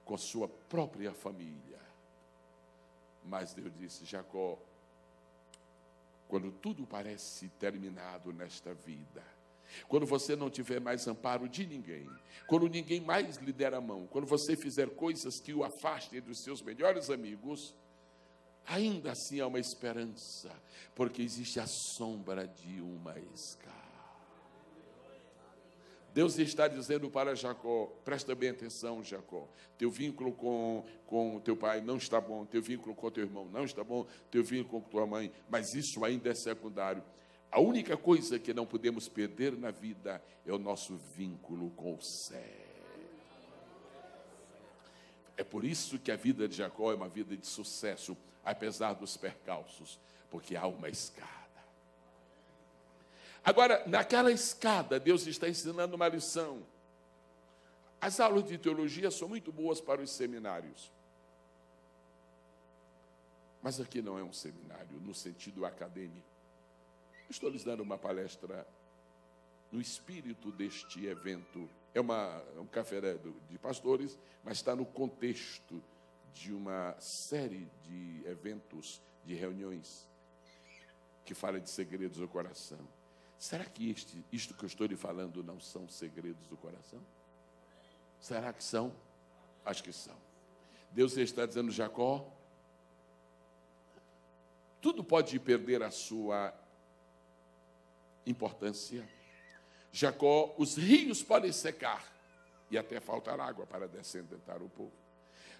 com sua própria família. Mas Deus disse, Jacó, quando tudo parece terminado nesta vida, quando você não tiver mais amparo de ninguém, quando ninguém mais lhe der a mão, quando você fizer coisas que o afastem dos seus melhores amigos, ainda assim há uma esperança, porque existe a sombra de uma escada. Deus está dizendo para Jacó, presta bem atenção, Jacó, teu vínculo com teu pai não está bom, teu vínculo com teu irmão não está bom, teu vínculo com tua mãe, mas isso ainda é secundário. A única coisa que não podemos perder na vida é o nosso vínculo com o céu. É por isso que a vida de Jacó é uma vida de sucesso, apesar dos percalços, porque há uma escada. Agora, naquela escada, Deus está ensinando uma lição. As aulas de teologia são muito boas para os seminários. Mas aqui não é um seminário no sentido acadêmico. Estou lhes dando uma palestra no espírito deste evento. É um café de pastores, mas está no contexto de uma série de eventos, de reuniões, que fala de segredos do coração. Será que isto que eu estou lhe falando não são segredos do coração? Será que são? Acho que são. Deus está dizendo, Jacó, tudo pode perder a sua importância. Jacó, os rios podem secar e até faltar água para descendentar o povo.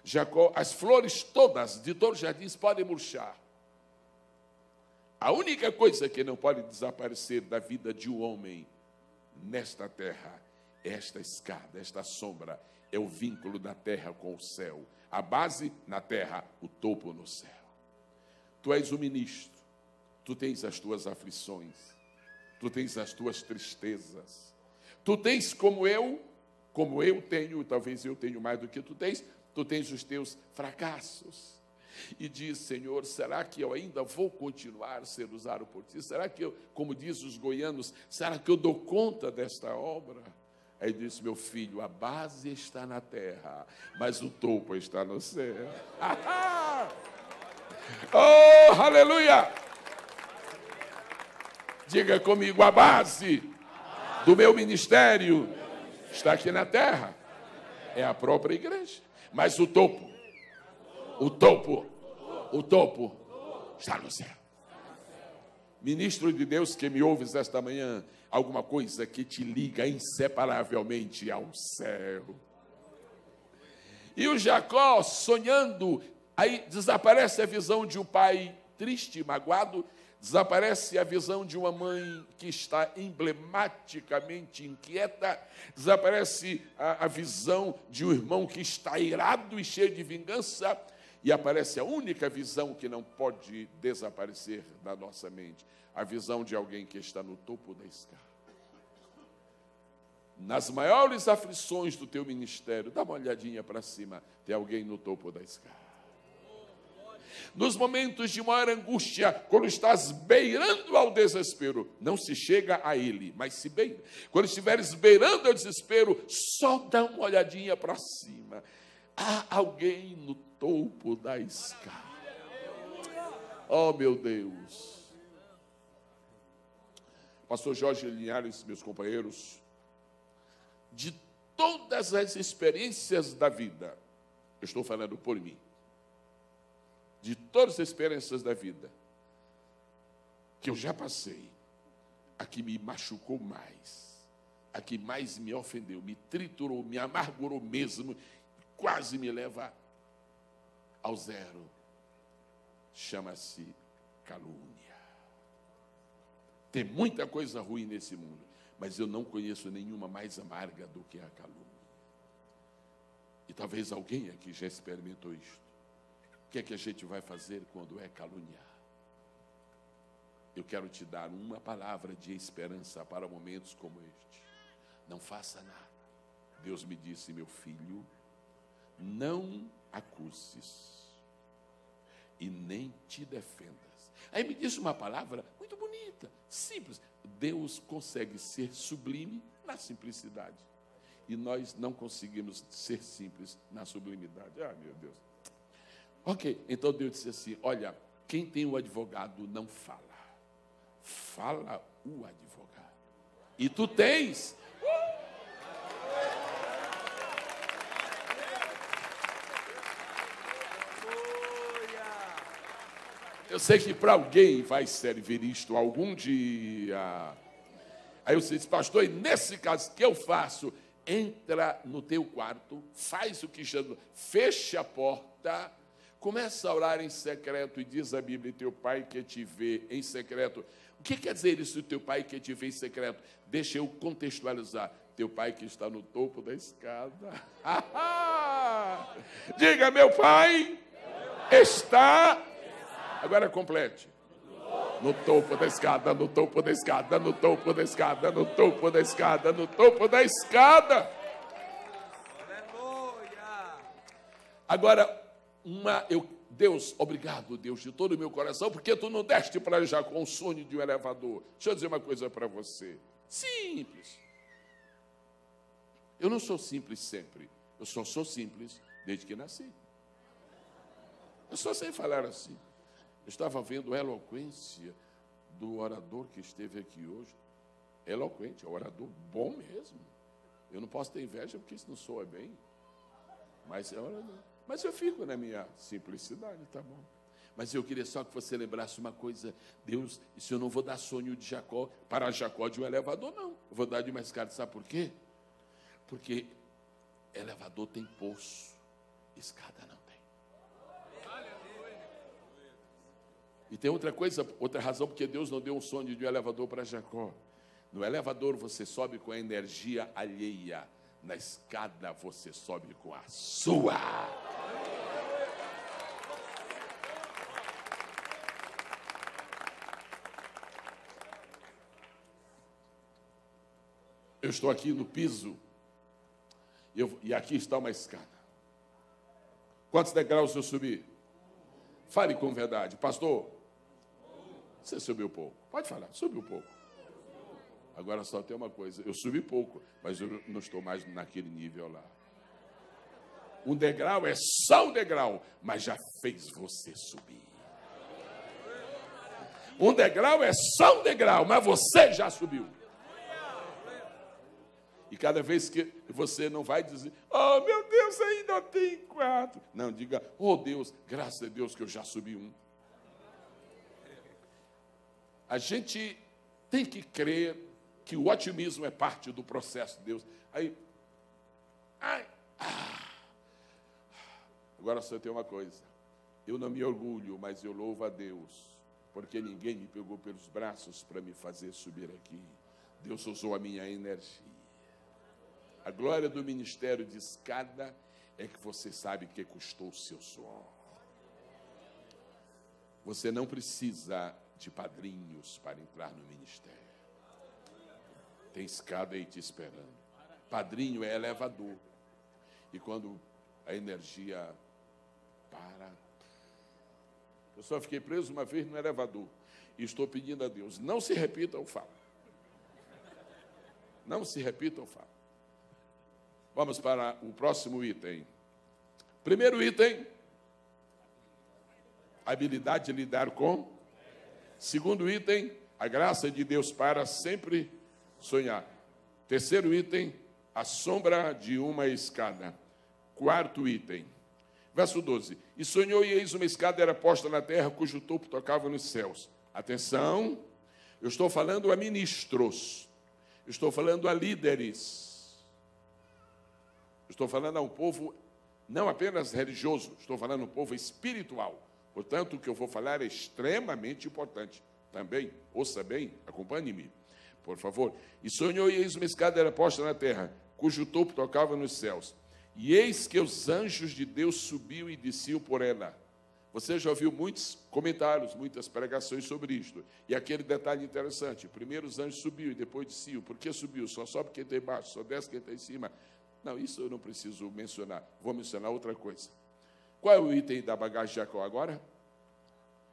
Jacó, as flores todas de todos os jardins podem murchar. A única coisa que não pode desaparecer da vida de um homem nesta terra é esta escada, esta sombra, é o vínculo da terra com o céu. A base na terra, o topo no céu. Tu és o ministro, tu tens as tuas aflições, tu tens as tuas tristezas, tu tens como eu tenho, talvez eu tenho mais do que tu tens os teus fracassos. E diz, Senhor, será que eu ainda vou continuar a ser usado por ti? Será que eu, como diz os goianos, será que eu dou conta desta obra? Aí disse, meu filho, a base está na terra, mas o topo está no céu. Oh, aleluia! Diga comigo, a base do meu ministério está aqui na terra. É a própria igreja. Mas o topo está no céu. Ministro de Deus que me ouves esta manhã, alguma coisa que te liga inseparavelmente ao céu. E o Jacó sonhando, aí desaparece a visão de um pai triste, magoado, desaparece a visão de uma mãe que está emblematicamente inquieta, desaparece a visão de um irmão que está irado e cheio de vingança, e aparece a única visão que não pode desaparecer da nossa mente, a visão de alguém que está no topo da escada. Nas maiores aflições do teu ministério, dá uma olhadinha para cima, tem alguém no topo da escada. Nos momentos de maior angústia, quando estás beirando ao desespero, não se chega a ele, mas se beira. Quando estiveres beirando ao desespero, só dá uma olhadinha para cima. Há alguém no topo da escada. Oh, meu Deus. Pastor Jorge Linhares, meus companheiros, de todas as experiências da vida, eu estou falando por mim, de todas as experiências da vida que eu já passei, a que me machucou mais, a que mais me ofendeu, me triturou, me amargurou mesmo, quase me leva ao zero, chama-se calúnia. Tem muita coisa ruim nesse mundo, mas eu não conheço nenhuma mais amarga do que a calúnia. E talvez alguém aqui já experimentou isto. O que é que a gente vai fazer quando é caluniar? Eu quero te dar uma palavra de esperança para momentos como este. Não faça nada. Deus me disse, meu filho, não acuses e nem te defendas. Aí me disse uma palavra muito bonita, simples. Deus consegue ser sublime na simplicidade. E nós não conseguimos ser simples na sublimidade. Ah, meu Deus. Ok, então Deus disse assim, olha, quem tem o advogado não fala. Fala o advogado. E tu tens. Eu sei que para alguém vai servir isto algum dia. Aí você diz, pastor, e nesse caso, o que eu faço? Entra no teu quarto, faz o que Jesus, fecha a porta, começa a orar em secreto, e diz a Bíblia, teu pai que te vê em secreto. O que quer dizer isso, teu pai que te vê em secreto? Deixa eu contextualizar. Teu pai que está no topo da escada. Diga, meu pai está... Agora complete. No topo da escada, no topo da escada, no topo da escada, no topo da escada, no topo da escada. Agora, Deus, obrigado, Deus, de todo o meu coração, porque tu não deste para Jacó um sonho de um elevador. Deixa eu dizer uma coisa para você. Simples. Eu não sou simples sempre. Eu só sou simples desde que nasci. Eu só sei falar assim. Eu estava vendo a eloquência do orador que esteve aqui hoje. Eloquente, é um orador bom mesmo. Eu não posso ter inveja porque isso não soa bem. Mas é orador. Mas eu fico na minha simplicidade, tá bom. Mas eu queria só que você lembrasse uma coisa. Deus, isso eu não vou dar sonho de Jacó, para Jacó de um elevador, não. Eu vou dar de uma escada, sabe por quê? Porque elevador tem poço, escada não tem. E tem outra coisa, outra razão, porque Deus não deu um sonho de um elevador para Jacó. No elevador você sobe com a energia alheia. Na escada você sobe com a sua. Eu estou aqui no piso e aqui está uma escada. Quantos degraus eu subi? Fale com verdade. Pastor, você subiu pouco. Pode falar, subiu pouco. Agora só tem uma coisa, eu subi pouco, mas eu não estou mais naquele nível lá. Um degrau é só um degrau, mas já fez você subir. Um degrau é só um degrau, mas você já subiu. E cada vez que você não vai dizer, oh meu Deus, ainda tem 4. Não, diga, oh Deus, graças a Deus que eu já subi 1. A gente tem que crer que o otimismo é parte do processo de Deus. Agora só tem uma coisa. Eu não me orgulho, mas eu louvo a Deus, porque ninguém me pegou pelos braços para me fazer subir aqui. Deus usou a minha energia. A glória do ministério de escada é que você sabe que custou o seu suor. Você não precisa de padrinhos para entrar no ministério. Tem escada aí te esperando. Padrinho é elevador. E quando a energia para... Eu só fiquei preso uma vez no elevador. E estou pedindo a Deus, não se repita o fato. Não se repita o fato. Vamos para o próximo item. Primeiro item, habilidade de lidar com. Segundo item, a graça de Deus para sempre sonhar. Terceiro item, a sombra de uma escada. Quarto item, verso 12. E sonhou, e eis uma escada era posta na terra, cujo topo tocava nos céus. Atenção, eu estou falando a ministros, eu estou falando a líderes, eu estou falando a um povo não apenas religioso, estou falando a um povo espiritual. Portanto, o que eu vou falar é extremamente importante. Também, ouça bem, acompanhe-me, por favor. E sonhou, e eis uma escada era posta na terra, cujo topo tocava nos céus. E eis que os anjos de Deus subiam e desciam por ela. Você já ouviu muitos comentários, muitas pregações sobre isto. E aquele detalhe interessante, primeiro os anjos subiam e depois desciam. Por que subiu? Só sobe quem está embaixo, só desce quem está em cima. Não, isso eu não preciso mencionar. Vou mencionar outra coisa. Qual é o item da bagagem de Jacó agora?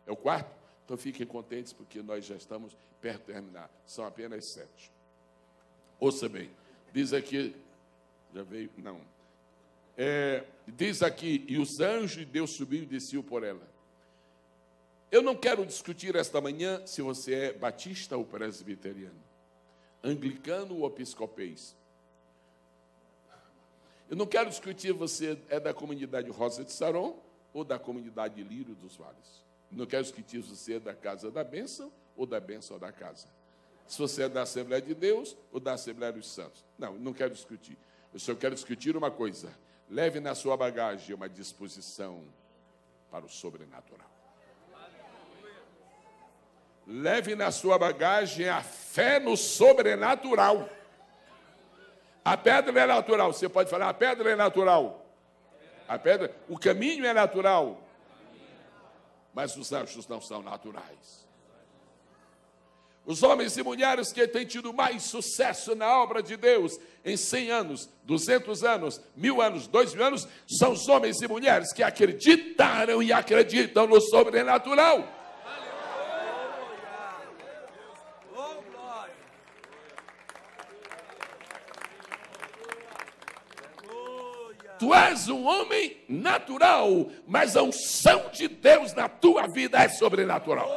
É o quarto? Então fiquem contentes, porque nós já estamos perto de terminar. São apenas 7. Ouça bem. Diz aqui... Já veio? Não. Diz aqui, e os anjos de Deus subiam e desciam por ela. Eu não quero discutir esta manhã se você é batista ou presbiteriano, anglicano ou episcopês. Eu não quero discutir se você é da comunidade Rosa de Saron ou da comunidade Lírio dos Vales. Eu não quero discutir se você é da casa da bênção ou da bênção da casa. Se você é da Assembleia de Deus ou da Assembleia dos Santos. Não quero discutir. Eu só quero discutir uma coisa. Leve na sua bagagem uma disposição para o sobrenatural. Leve na sua bagagem a fé no sobrenatural. A pedra é natural. Você pode falar, a pedra é natural. O caminho é natural. Mas os anjos não são naturais. Os homens e mulheres que têm tido mais sucesso na obra de Deus em 100 anos, 200 anos, 1000 anos, 2000 anos, são os homens e mulheres que acreditaram e acreditam no sobrenatural. Tu és um homem natural, mas a unção de Deus na tua vida é sobrenatural.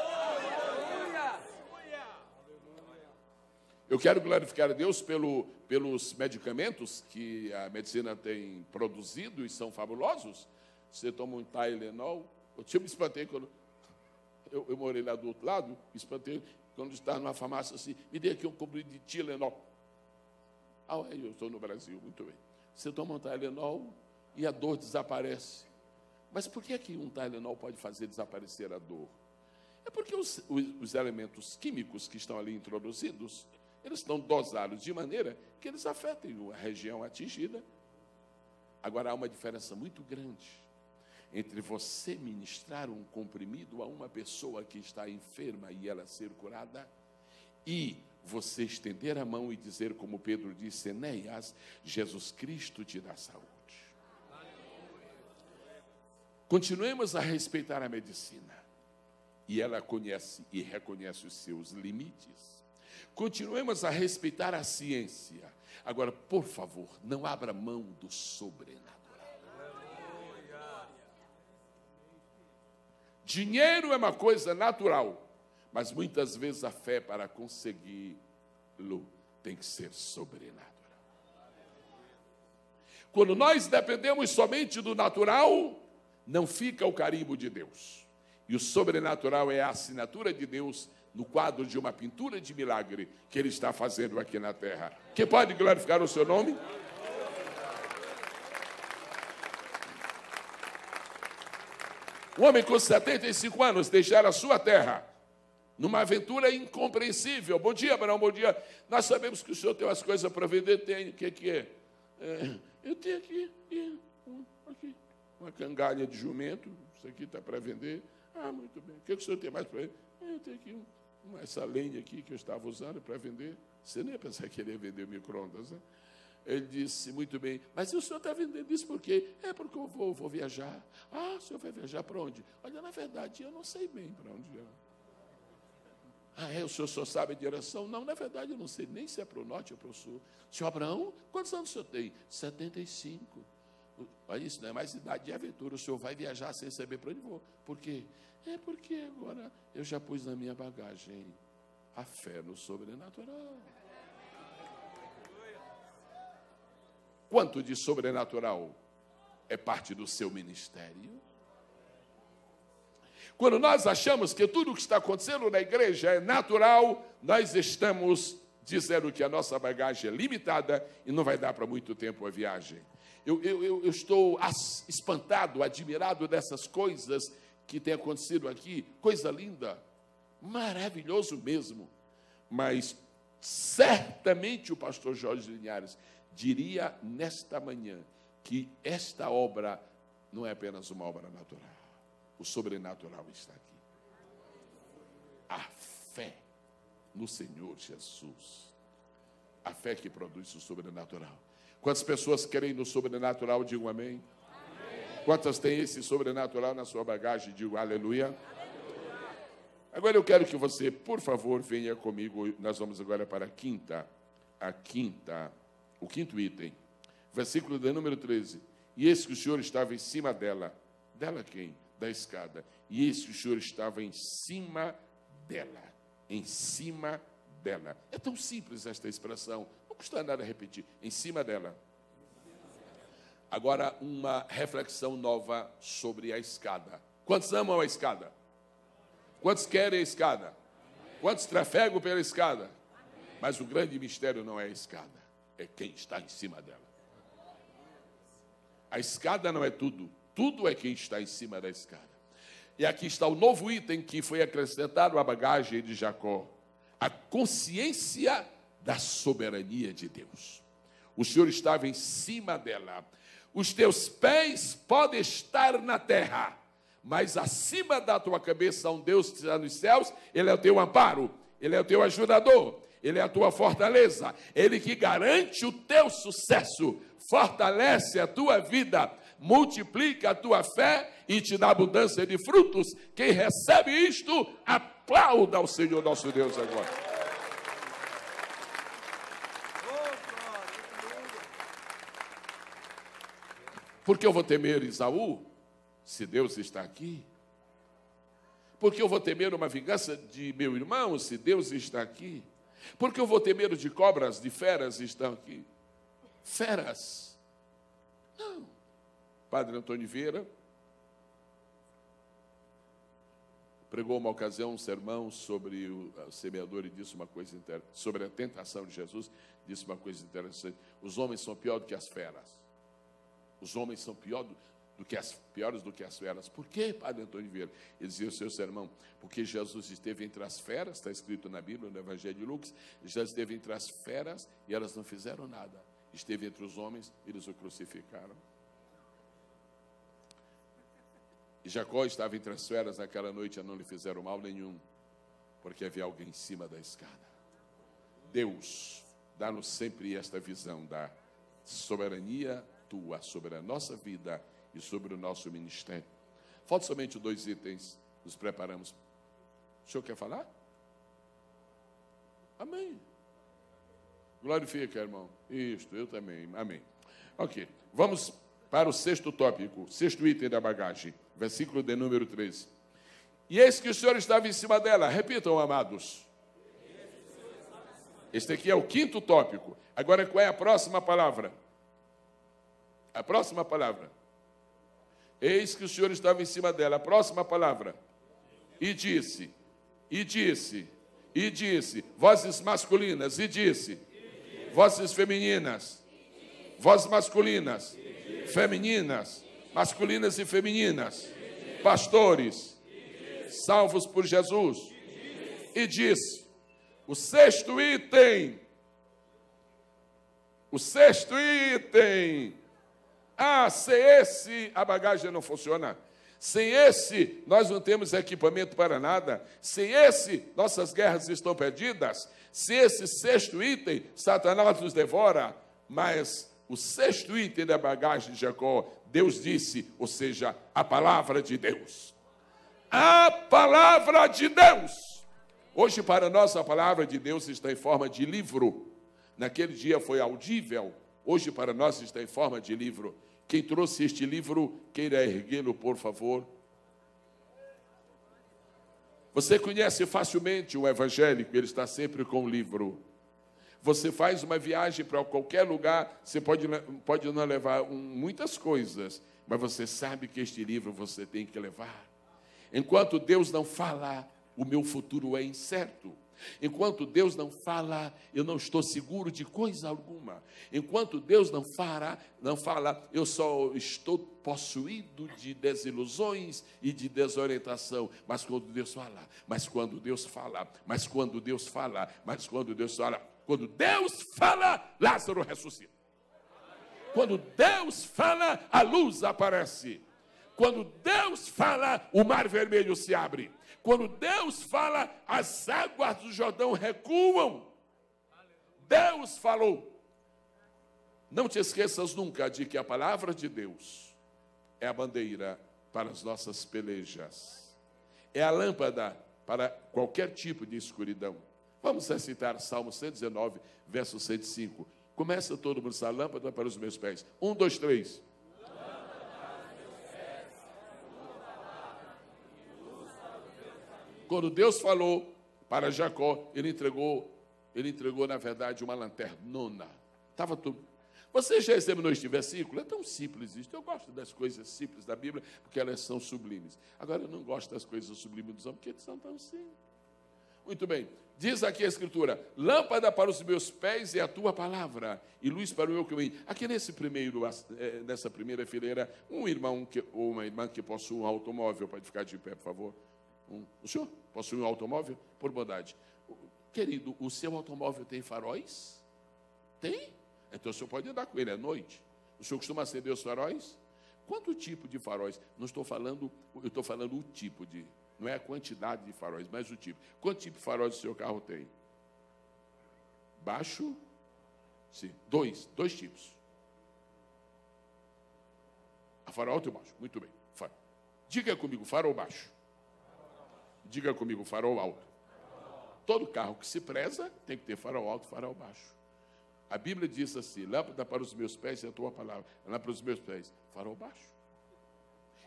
Eu quero glorificar a Deus pelos medicamentos que a medicina tem produzido e são fabulosos. Você toma um Tylenol. Eu me espantei quando eu morei lá do outro lado, me espantei quando estava numa farmácia assim, me dê aqui um comprimido de Tylenol. Ah, eu estou no Brasil, muito bem. Você toma um Tylenol e a dor desaparece. Mas por que um Tylenol pode fazer desaparecer a dor? É porque os elementos químicos que estão ali introduzidos, eles estão dosados de maneira que eles afetem a região atingida. Agora, há uma diferença muito grande entre você ministrar um comprimido a uma pessoa que está enferma e ela ser curada e você estender a mão e dizer, como Pedro disse, Enéas, Jesus Cristo te dá saúde. Continuemos a respeitar a medicina. E ela conhece e reconhece os seus limites. Continuemos a respeitar a ciência. Agora, por favor, não abra mão do sobrenatural. Dinheiro é uma coisa natural, mas muitas vezes a fé para consegui-lo tem que ser sobrenatural. Quando nós dependemos somente do natural, não fica o carimbo de Deus. E o sobrenatural é a assinatura de Deus no quadro de uma pintura de milagre que Ele está fazendo aqui na terra. Quem pode glorificar o seu nome? Um homem com 75 anos deixar a sua terra numa aventura incompreensível. Bom dia, Abraão, bom dia. Nós sabemos que o senhor tem umas coisas para vender. Tem, o que é? Eu tenho aqui uma cangalha de jumento. Isso aqui está para vender. Ah, muito bem. O que o senhor tem mais para vender? Eu tenho aqui essa lenha aqui que eu estava usando para vender. Você nem ia pensar que ele ia vender micro-ondas, né? Ele disse, muito bem, mas o senhor está vendendo isso por quê? É porque eu vou viajar. Ah, o senhor vai viajar para onde? Olha, na verdade, eu não sei bem para onde é. Ah, o senhor só sabe a direção? Não, na verdade, eu não sei nem se é para o norte ou para o sul. Senhor Abraão, quantos anos o senhor tem? 75. Olha, isso não é mais idade de aventura. O senhor vai viajar sem saber para onde vou. Por quê? É porque agora eu já pus na minha bagagem a fé no sobrenatural. Quanto de sobrenatural é parte do seu ministério? Quando nós achamos que tudo o que está acontecendo na igreja é natural, nós estamos dizendo que a nossa bagagem é limitada e não vai dar para muito tempo a viagem. Eu estou espantado, admirado dessas coisas que têm acontecido aqui. Coisa linda, maravilhoso mesmo. Mas certamente o pastor Jorge Linhares diria nesta manhã que esta obra não é apenas uma obra natural. O sobrenatural está aqui. A fé no Senhor Jesus. A fé que produz o sobrenatural. Quantas pessoas querem no sobrenatural, digam amém. Amém. Quantas têm esse sobrenatural na sua bagagem, digam aleluia. Aleluia. Agora eu quero que você, por favor, venha comigo. Nós vamos agora para o quinto item, versículo de número 13. E eis que o Senhor estava em cima dela. Dela quem? Da escada. E eis que o Senhor estava em cima dela. Em cima dela. É tão simples esta expressão. Não custa nada repetir. Em cima dela. Agora, uma reflexão nova sobre a escada. Quantos amam a escada? Quantos querem a escada? Quantos trafegam pela escada? Mas o grande mistério não é a escada. É quem está em cima dela. A escada não é tudo. Tudo é quem está em cima da escada. E aqui está o novo item que foi acrescentado à bagagem de Jacó. A consciência da soberania de Deus. O Senhor estava em cima dela. Os teus pés podem estar na terra, mas acima da tua cabeça há um Deus que está nos céus. Ele é o teu amparo, Ele é o teu ajudador. Ele é a tua fortaleza, Ele que garante o teu sucesso, fortalece a tua vida, multiplica a tua fé e te dá abundância de frutos. Quem recebe isto, aplauda ao Senhor nosso Deus agora. Por que eu vou temer Esaú, se Deus está aqui? Por que eu vou temer uma vingança de meu irmão, se Deus está aqui? Por que eu vou ter medo de cobras, de feras estão aqui? Feras? Não. Padre Antônio Vieira pregou uma ocasião um sermão sobre o semeador e disse uma coisa interessante, sobre a tentação de Jesus, disse uma coisa interessante. Os homens são piores do que as feras. Os homens são piores do que as feras. Por quê, Padre Antônio Vieira? Ele dizia o seu sermão, porque Jesus esteve entre as feras, está escrito na Bíblia, no Evangelho de Lucas, Jesus esteve entre as feras e elas não fizeram nada. Esteve entre os homens, eles o crucificaram. E Jacó estava entre as feras naquela noite e não lhe fizeram mal nenhum, porque havia alguém em cima da escada. Deus dá-nos sempre esta visão da soberania tua sobre a nossa vida e sobre o nosso ministério. Faltam somente 2 itens, nos preparamos. O senhor quer falar? Amém. Glorifica, irmão. Isto, eu também. Amém. Ok, vamos para o 6º tópico, 6º item da bagagem, versículo de número 13. E eis que o Senhor estava em cima dela. Repitam, amados. Este aqui é o 5º tópico. Agora, qual é a próxima palavra? A próxima palavra. Eis que o Senhor estava em cima dela. A próxima palavra. E disse. Vozes masculinas. E disse. Vozes femininas. Vozes masculinas. Femininas. Masculinas e femininas. Pastores. Salvos por Jesus. E disse. O 6º item. O 6º item. Sem esse, a bagagem não funciona. Sem esse, nós não temos equipamento para nada. Sem esse, nossas guerras estão perdidas. Sem esse 6º item, Satanás nos devora. Mas o 6º item da bagagem de Jacó, Deus disse, ou seja, a palavra de Deus. A palavra de Deus. Hoje, para nós, a palavra de Deus está em forma de livro. Naquele dia foi audível. Hoje, para nós, está em forma de livro. Quem trouxe este livro, queira erguê-lo, por favor. Você conhece facilmente o evangélico, ele está sempre com o livro. Você faz uma viagem para qualquer lugar, você pode não levar muitas coisas, mas você sabe que este livro você tem que levar. Enquanto Deus não fala, o meu futuro é incerto. Enquanto Deus não fala, eu não estou seguro de coisa alguma. Enquanto Deus não fala, eu só estou possuído de desilusões e de desorientação. Mas quando Deus fala, quando Deus fala, Lázaro ressuscita. Quando Deus fala, a luz aparece. Quando Deus fala, o mar vermelho se abre. Quando Deus fala, as águas do Jordão recuam. Deus falou. Não te esqueças nunca de que a palavra de Deus é a bandeira para as nossas pelejas. É a lâmpada para qualquer tipo de escuridão. Vamos recitar Salmo 119, verso 105. Começa todo mundo, essa lâmpada para os meus pés. 1, 2, 3. Quando Deus falou para Jacó, ele entregou, na verdade, uma lanternona. Estava tudo. Você já examinou este versículo? É tão simples isso. Eu gosto das coisas simples da Bíblia, porque elas são sublimes. Agora, eu não gosto das coisas sublimes dos homens, porque eles são tão simples. Muito bem. Diz aqui a Escritura, lâmpada para os meus pés é a tua palavra, e luz para o meu caminho. Aqui nessa primeira fileira, um irmão ou uma irmã que possui um automóvel, pode ficar de pé, por favor. O senhor possui um automóvel? Por bondade. Querido, o seu automóvel tem faróis? Tem? Então o senhor pode andar com ele à noite. O senhor costuma acender os faróis? Quanto tipo de faróis? Não estou falando, eu estou falando o tipo de, não é a quantidade de faróis, mas o tipo. Quanto tipo de faróis o seu carro tem? Baixo? Sim, dois tipos. A farol alto e baixo, muito bem. Diga comigo, farol baixo. Diga comigo, farol alto. Todo carro que se preza tem que ter farol alto e farol baixo. A Bíblia diz assim, lâmpada para os meus pés é a tua palavra. Lâmpada para os meus pés, farol baixo.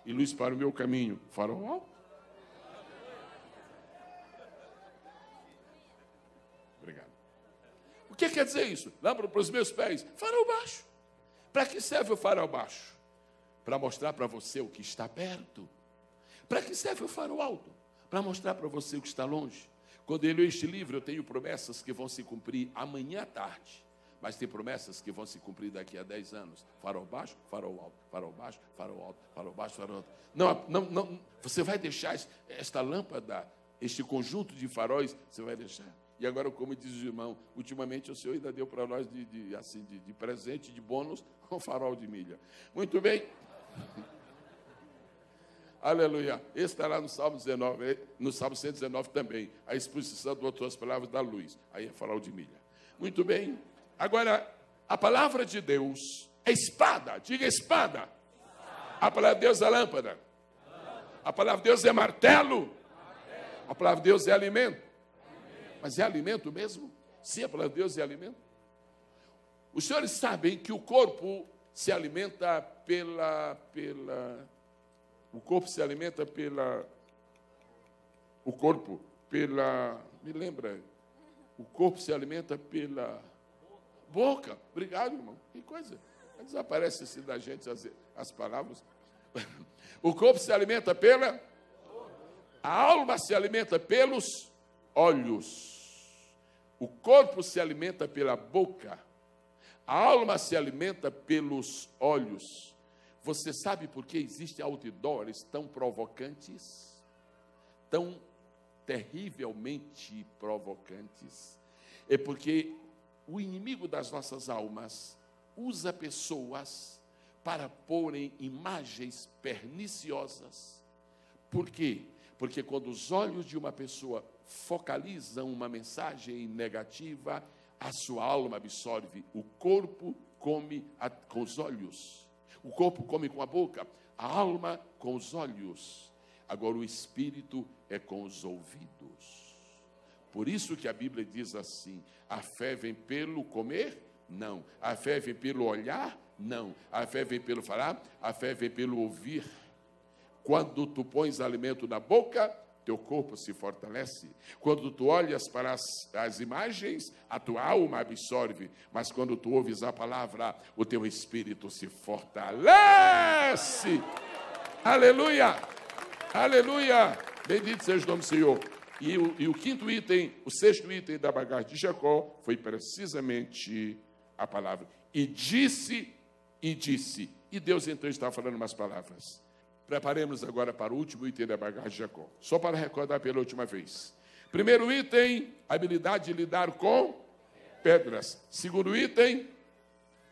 E luz para o meu caminho, farol alto. Obrigado. O que quer dizer isso? Lâmpada para os meus pés, farol baixo. Para que serve o farol baixo? Para mostrar para você o que está perto. Para que serve o farol alto? Para mostrar para você o que está longe. Quando eu leio este livro, eu tenho promessas que vão se cumprir amanhã à tarde. Mas tem promessas que vão se cumprir daqui a 10 anos. Farol baixo, farol alto. Farol baixo, farol alto. Farol baixo, farol alto. Não. Você vai deixar esta lâmpada, este conjunto de faróis, você vai deixar. E agora, como diz o irmão, ultimamente o Senhor ainda deu para nós de presente, de bônus, um farol de milha. Muito bem. Aleluia. Esse está lá no Salmo 19, no Salmo 119 também. A exposição de outras palavras da luz. Aí é farol de milha. Muito bem. Agora, a palavra de Deus é espada. Diga espada. A palavra de Deus é lâmpada. A palavra de Deus é martelo. A palavra de Deus é alimento. Mas é alimento mesmo? Sim, a palavra de Deus é alimento. Os senhores sabem que o corpo se alimenta o corpo se alimenta me lembra, o corpo se alimenta pela boca. Obrigado, irmão. Que coisa. Desaparece assim da gente as palavras. O corpo se alimenta a alma se alimenta pelos olhos. O corpo se alimenta pela boca. A alma se alimenta pelos olhos. Você sabe por que existem outdoors tão provocantes? Tão terrivelmente provocantes? É porque o inimigo das nossas almas usa pessoas para porem imagens perniciosas. Por quê? Porque quando os olhos de uma pessoa focalizam uma mensagem negativa, a sua alma absorve. O corpo come com os olhos. O corpo come com a boca, a alma com os olhos. Agora o espírito é com os ouvidos. Por isso que a Bíblia diz assim: a fé vem pelo comer? Não. A fé vem pelo olhar? Não. A fé vem pelo falar? A fé vem pelo ouvir. Quando tu pões alimento na boca, teu corpo se fortalece. Quando tu olhas para as imagens, a tua alma absorve. Mas quando tu ouves a palavra, o teu espírito se fortalece. Aleluia! Aleluia! Bendito seja o nome do Senhor. E o quinto item, o sexto item da bagagem de Jacó foi precisamente a palavra. E disse. E Deus então está falando umas palavras. Preparemos agora para o último item da bagagem de Jacó. Só para recordar pela última vez. Primeiro item, habilidade de lidar com pedras. Segundo item,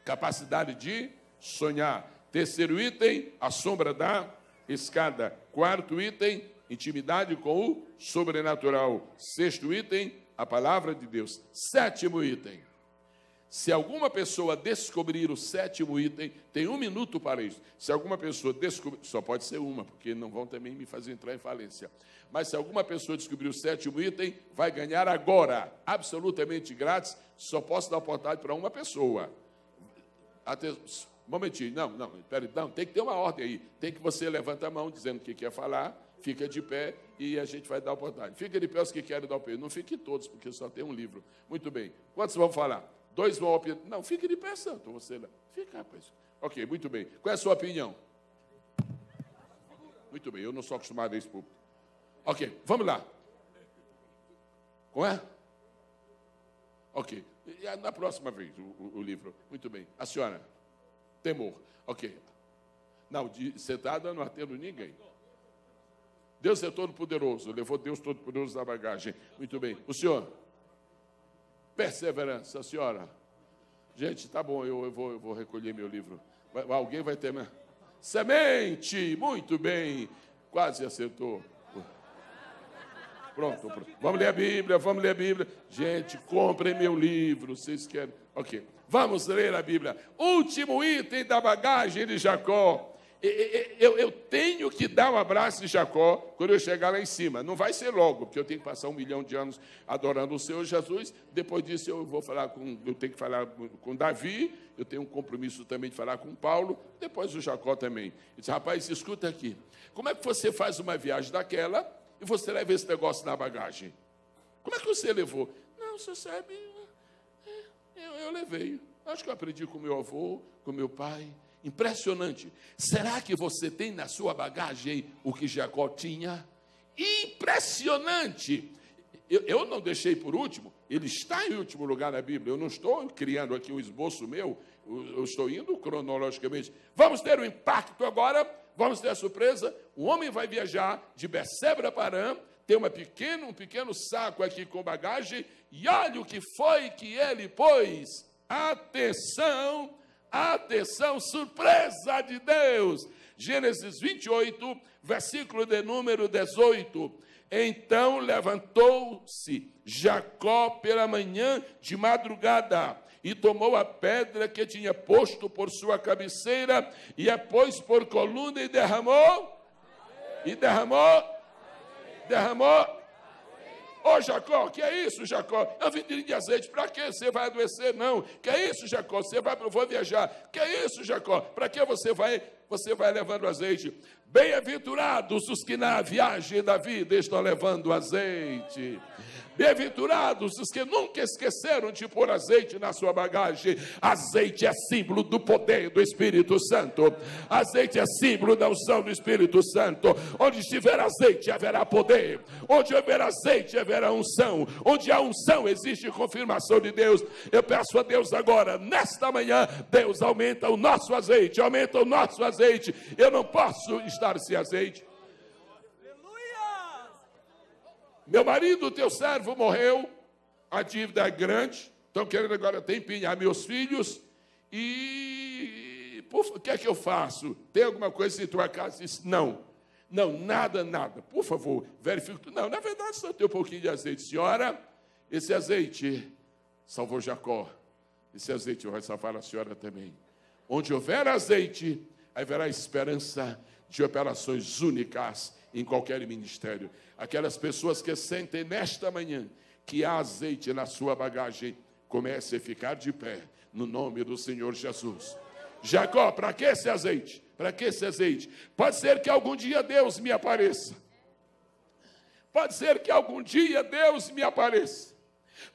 capacidade de sonhar. Terceiro item, a sombra da escada. Quarto item, intimidade com o sobrenatural. Sexto item, a palavra de Deus. Sétimo item. Se alguma pessoa descobrir o sétimo item, tem 1 minuto para isso. Se alguma pessoa descobrir, só pode ser uma, porque não vão também me fazer entrar em falência. Mas se alguma pessoa descobrir o sétimo item, vai ganhar agora, absolutamente grátis. Só posso dar oportunidade para uma pessoa. Até, um momentinho, não, tem que ter uma ordem aí. Tem que você levanta a mão dizendo o que quer falar, fica de pé e a gente vai dar oportunidade. Fica de pé os que querem dar o pé. Não fiquem todos, porque só tem um livro. Muito bem. Quantos vão falar? 2 vão opinar. Não, fique de pé, santo. Você lá. Fica, rapaz. Ok, muito bem. Qual é a sua opinião? Muito bem, eu não sou acostumado a esse público. Ok, vamos lá. Como é? Ok. E na próxima vez, o livro. Muito bem. A senhora? Temor. Ok. Não, sentada eu não atendo ninguém. Deus é todo-poderoso. Levou Deus todo-poderoso na bagagem. Muito bem. O senhor? Perseverança, a senhora. Gente, tá bom, eu vou recolher meu livro. Alguém vai ter... Semente! Muito bem. Quase acertou. Pronto. Vamos ler a Bíblia. Gente, comprem meu livro, vocês querem... Ok, vamos ler a Bíblia. Último item da bagagem de Jacó. Eu tenho que dar um abraço de Jacó quando eu chegar lá em cima. Não vai ser logo, porque eu tenho que passar 1 milhão de anos adorando o Senhor Jesus. Depois disso eu tenho que falar com Davi, eu tenho um compromisso também de falar com Paulo, depois o Jacó também. Ele disse, rapaz, escuta aqui, como é que você faz uma viagem daquela e você leva esse negócio na bagagem? Como é que você levou? Não, você sabe, eu levei. Acho que eu aprendi com meu avô, com meu pai. Impressionante. Será que você tem na sua bagagem o que Jacó tinha? Impressionante. Eu não deixei por último, ele está em último lugar na Bíblia. Eu não estou criando aqui um esboço meu, eu estou indo cronologicamente. Vamos ter um impacto agora, vamos ter a surpresa. O homem vai viajar de Berseba para Arã, tem um pequeno saco aqui com bagagem, e olha o que foi que ele pôs. Atenção! Atenção, surpresa de Deus. Gênesis 28, versículo de número 18. Então levantou-se Jacó pela manhã de madrugada e tomou a pedra que tinha posto por sua cabeceira e a pôs por coluna e derramou. Ô Jacó, que é isso, Jacó? É um vidrinho de azeite, para que você vai adoecer? Não. Que é isso, Jacó? Vou viajar. Que é isso, Jacó? Para que você vai levando azeite? Bem-aventurados os que na viagem da vida estão levando azeite. Bem-aventurados os que nunca esqueceram de pôr azeite na sua bagagem. Azeite é símbolo do poder do Espírito Santo. Azeite é símbolo da unção do Espírito Santo. Onde estiver azeite, haverá poder. Onde houver azeite, haverá unção. Onde há unção, existe confirmação de Deus. Eu peço a Deus agora, nesta manhã, Deus aumenta o nosso azeite. Aumenta o nosso azeite. Eu não posso estar sem azeite. Meu marido, teu servo, morreu, a dívida é grande, estão querendo agora empenhar meus filhos, e o que é que eu faço? Tem alguma coisa em tua casa? Disse, não, nada, por favor, verifique. Não, na verdade só tem um pouquinho de azeite. Senhora, esse azeite salvou Jacó, esse azeite vai salvar a senhora também. Onde houver azeite, haverá esperança de operações únicas em qualquer ministério. Aquelas pessoas que sentem nesta manhã que há azeite na sua bagagem, comece a ficar de pé, no nome do Senhor Jesus. Jacó, para que esse azeite? Para que esse azeite? Pode ser que algum dia Deus me apareça. Pode ser que algum dia Deus me apareça.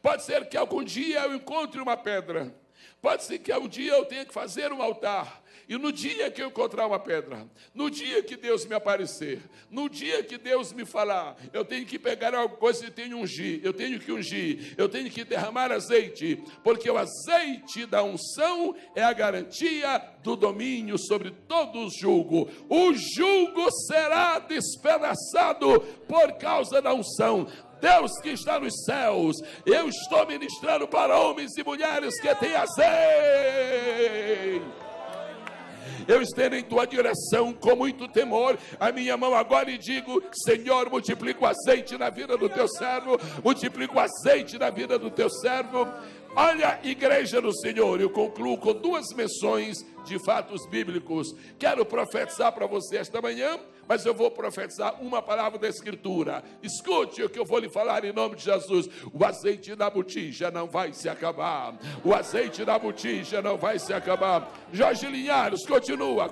Pode ser que algum dia eu encontre uma pedra. Pode ser que um dia eu tenha que fazer um altar. E no dia que eu encontrar uma pedra, no dia que Deus me aparecer, no dia que Deus me falar, eu tenho que pegar alguma coisa e tenho que ungir, eu tenho que derramar azeite, porque o azeite da unção é a garantia do domínio sobre todo o jugo. O jugo será despedaçado por causa da unção. Deus que está nos céus, eu estou ministrando para homens e mulheres que têm azeite. Eu estendo em tua direção com muito temor a minha mão agora e digo, Senhor, multiplica o azeite na vida do teu servo, multiplica o azeite na vida do teu servo. Olha, igreja do Senhor, eu concluo com 2 menções de fatos bíblicos. Quero profetizar para você esta manhã, mas eu vou profetizar uma palavra da Escritura. Escute o que eu vou lhe falar em nome de Jesus. O azeite da botija não vai se acabar. O azeite da botija não vai se acabar. Jorge Linhares, continua,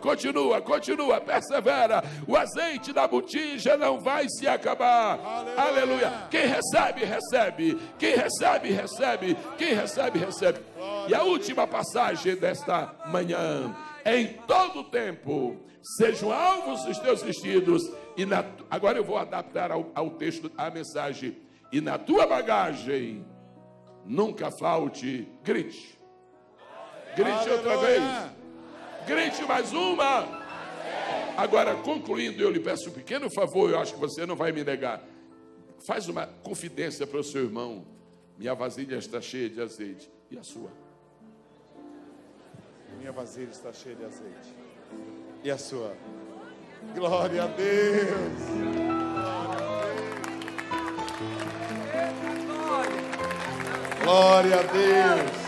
persevera. O azeite da botija não vai se acabar. Aleluia. Quem recebe, recebe. Quem recebe, recebe. Quem recebe, recebe. E a última passagem desta manhã. Em todo tempo sejam alvos os teus vestidos, agora eu vou adaptar ao texto, a mensagem, e na tua bagagem nunca falte, grite outra vez, grite mais uma. Agora, concluindo, eu lhe peço um pequeno favor, eu acho que você não vai me negar, faz uma confidência para o seu irmão, minha vasilha está cheia de azeite, e a sua? Minha vasilha está cheia de azeite. E a sua? Glória a Deus! Glória a Deus!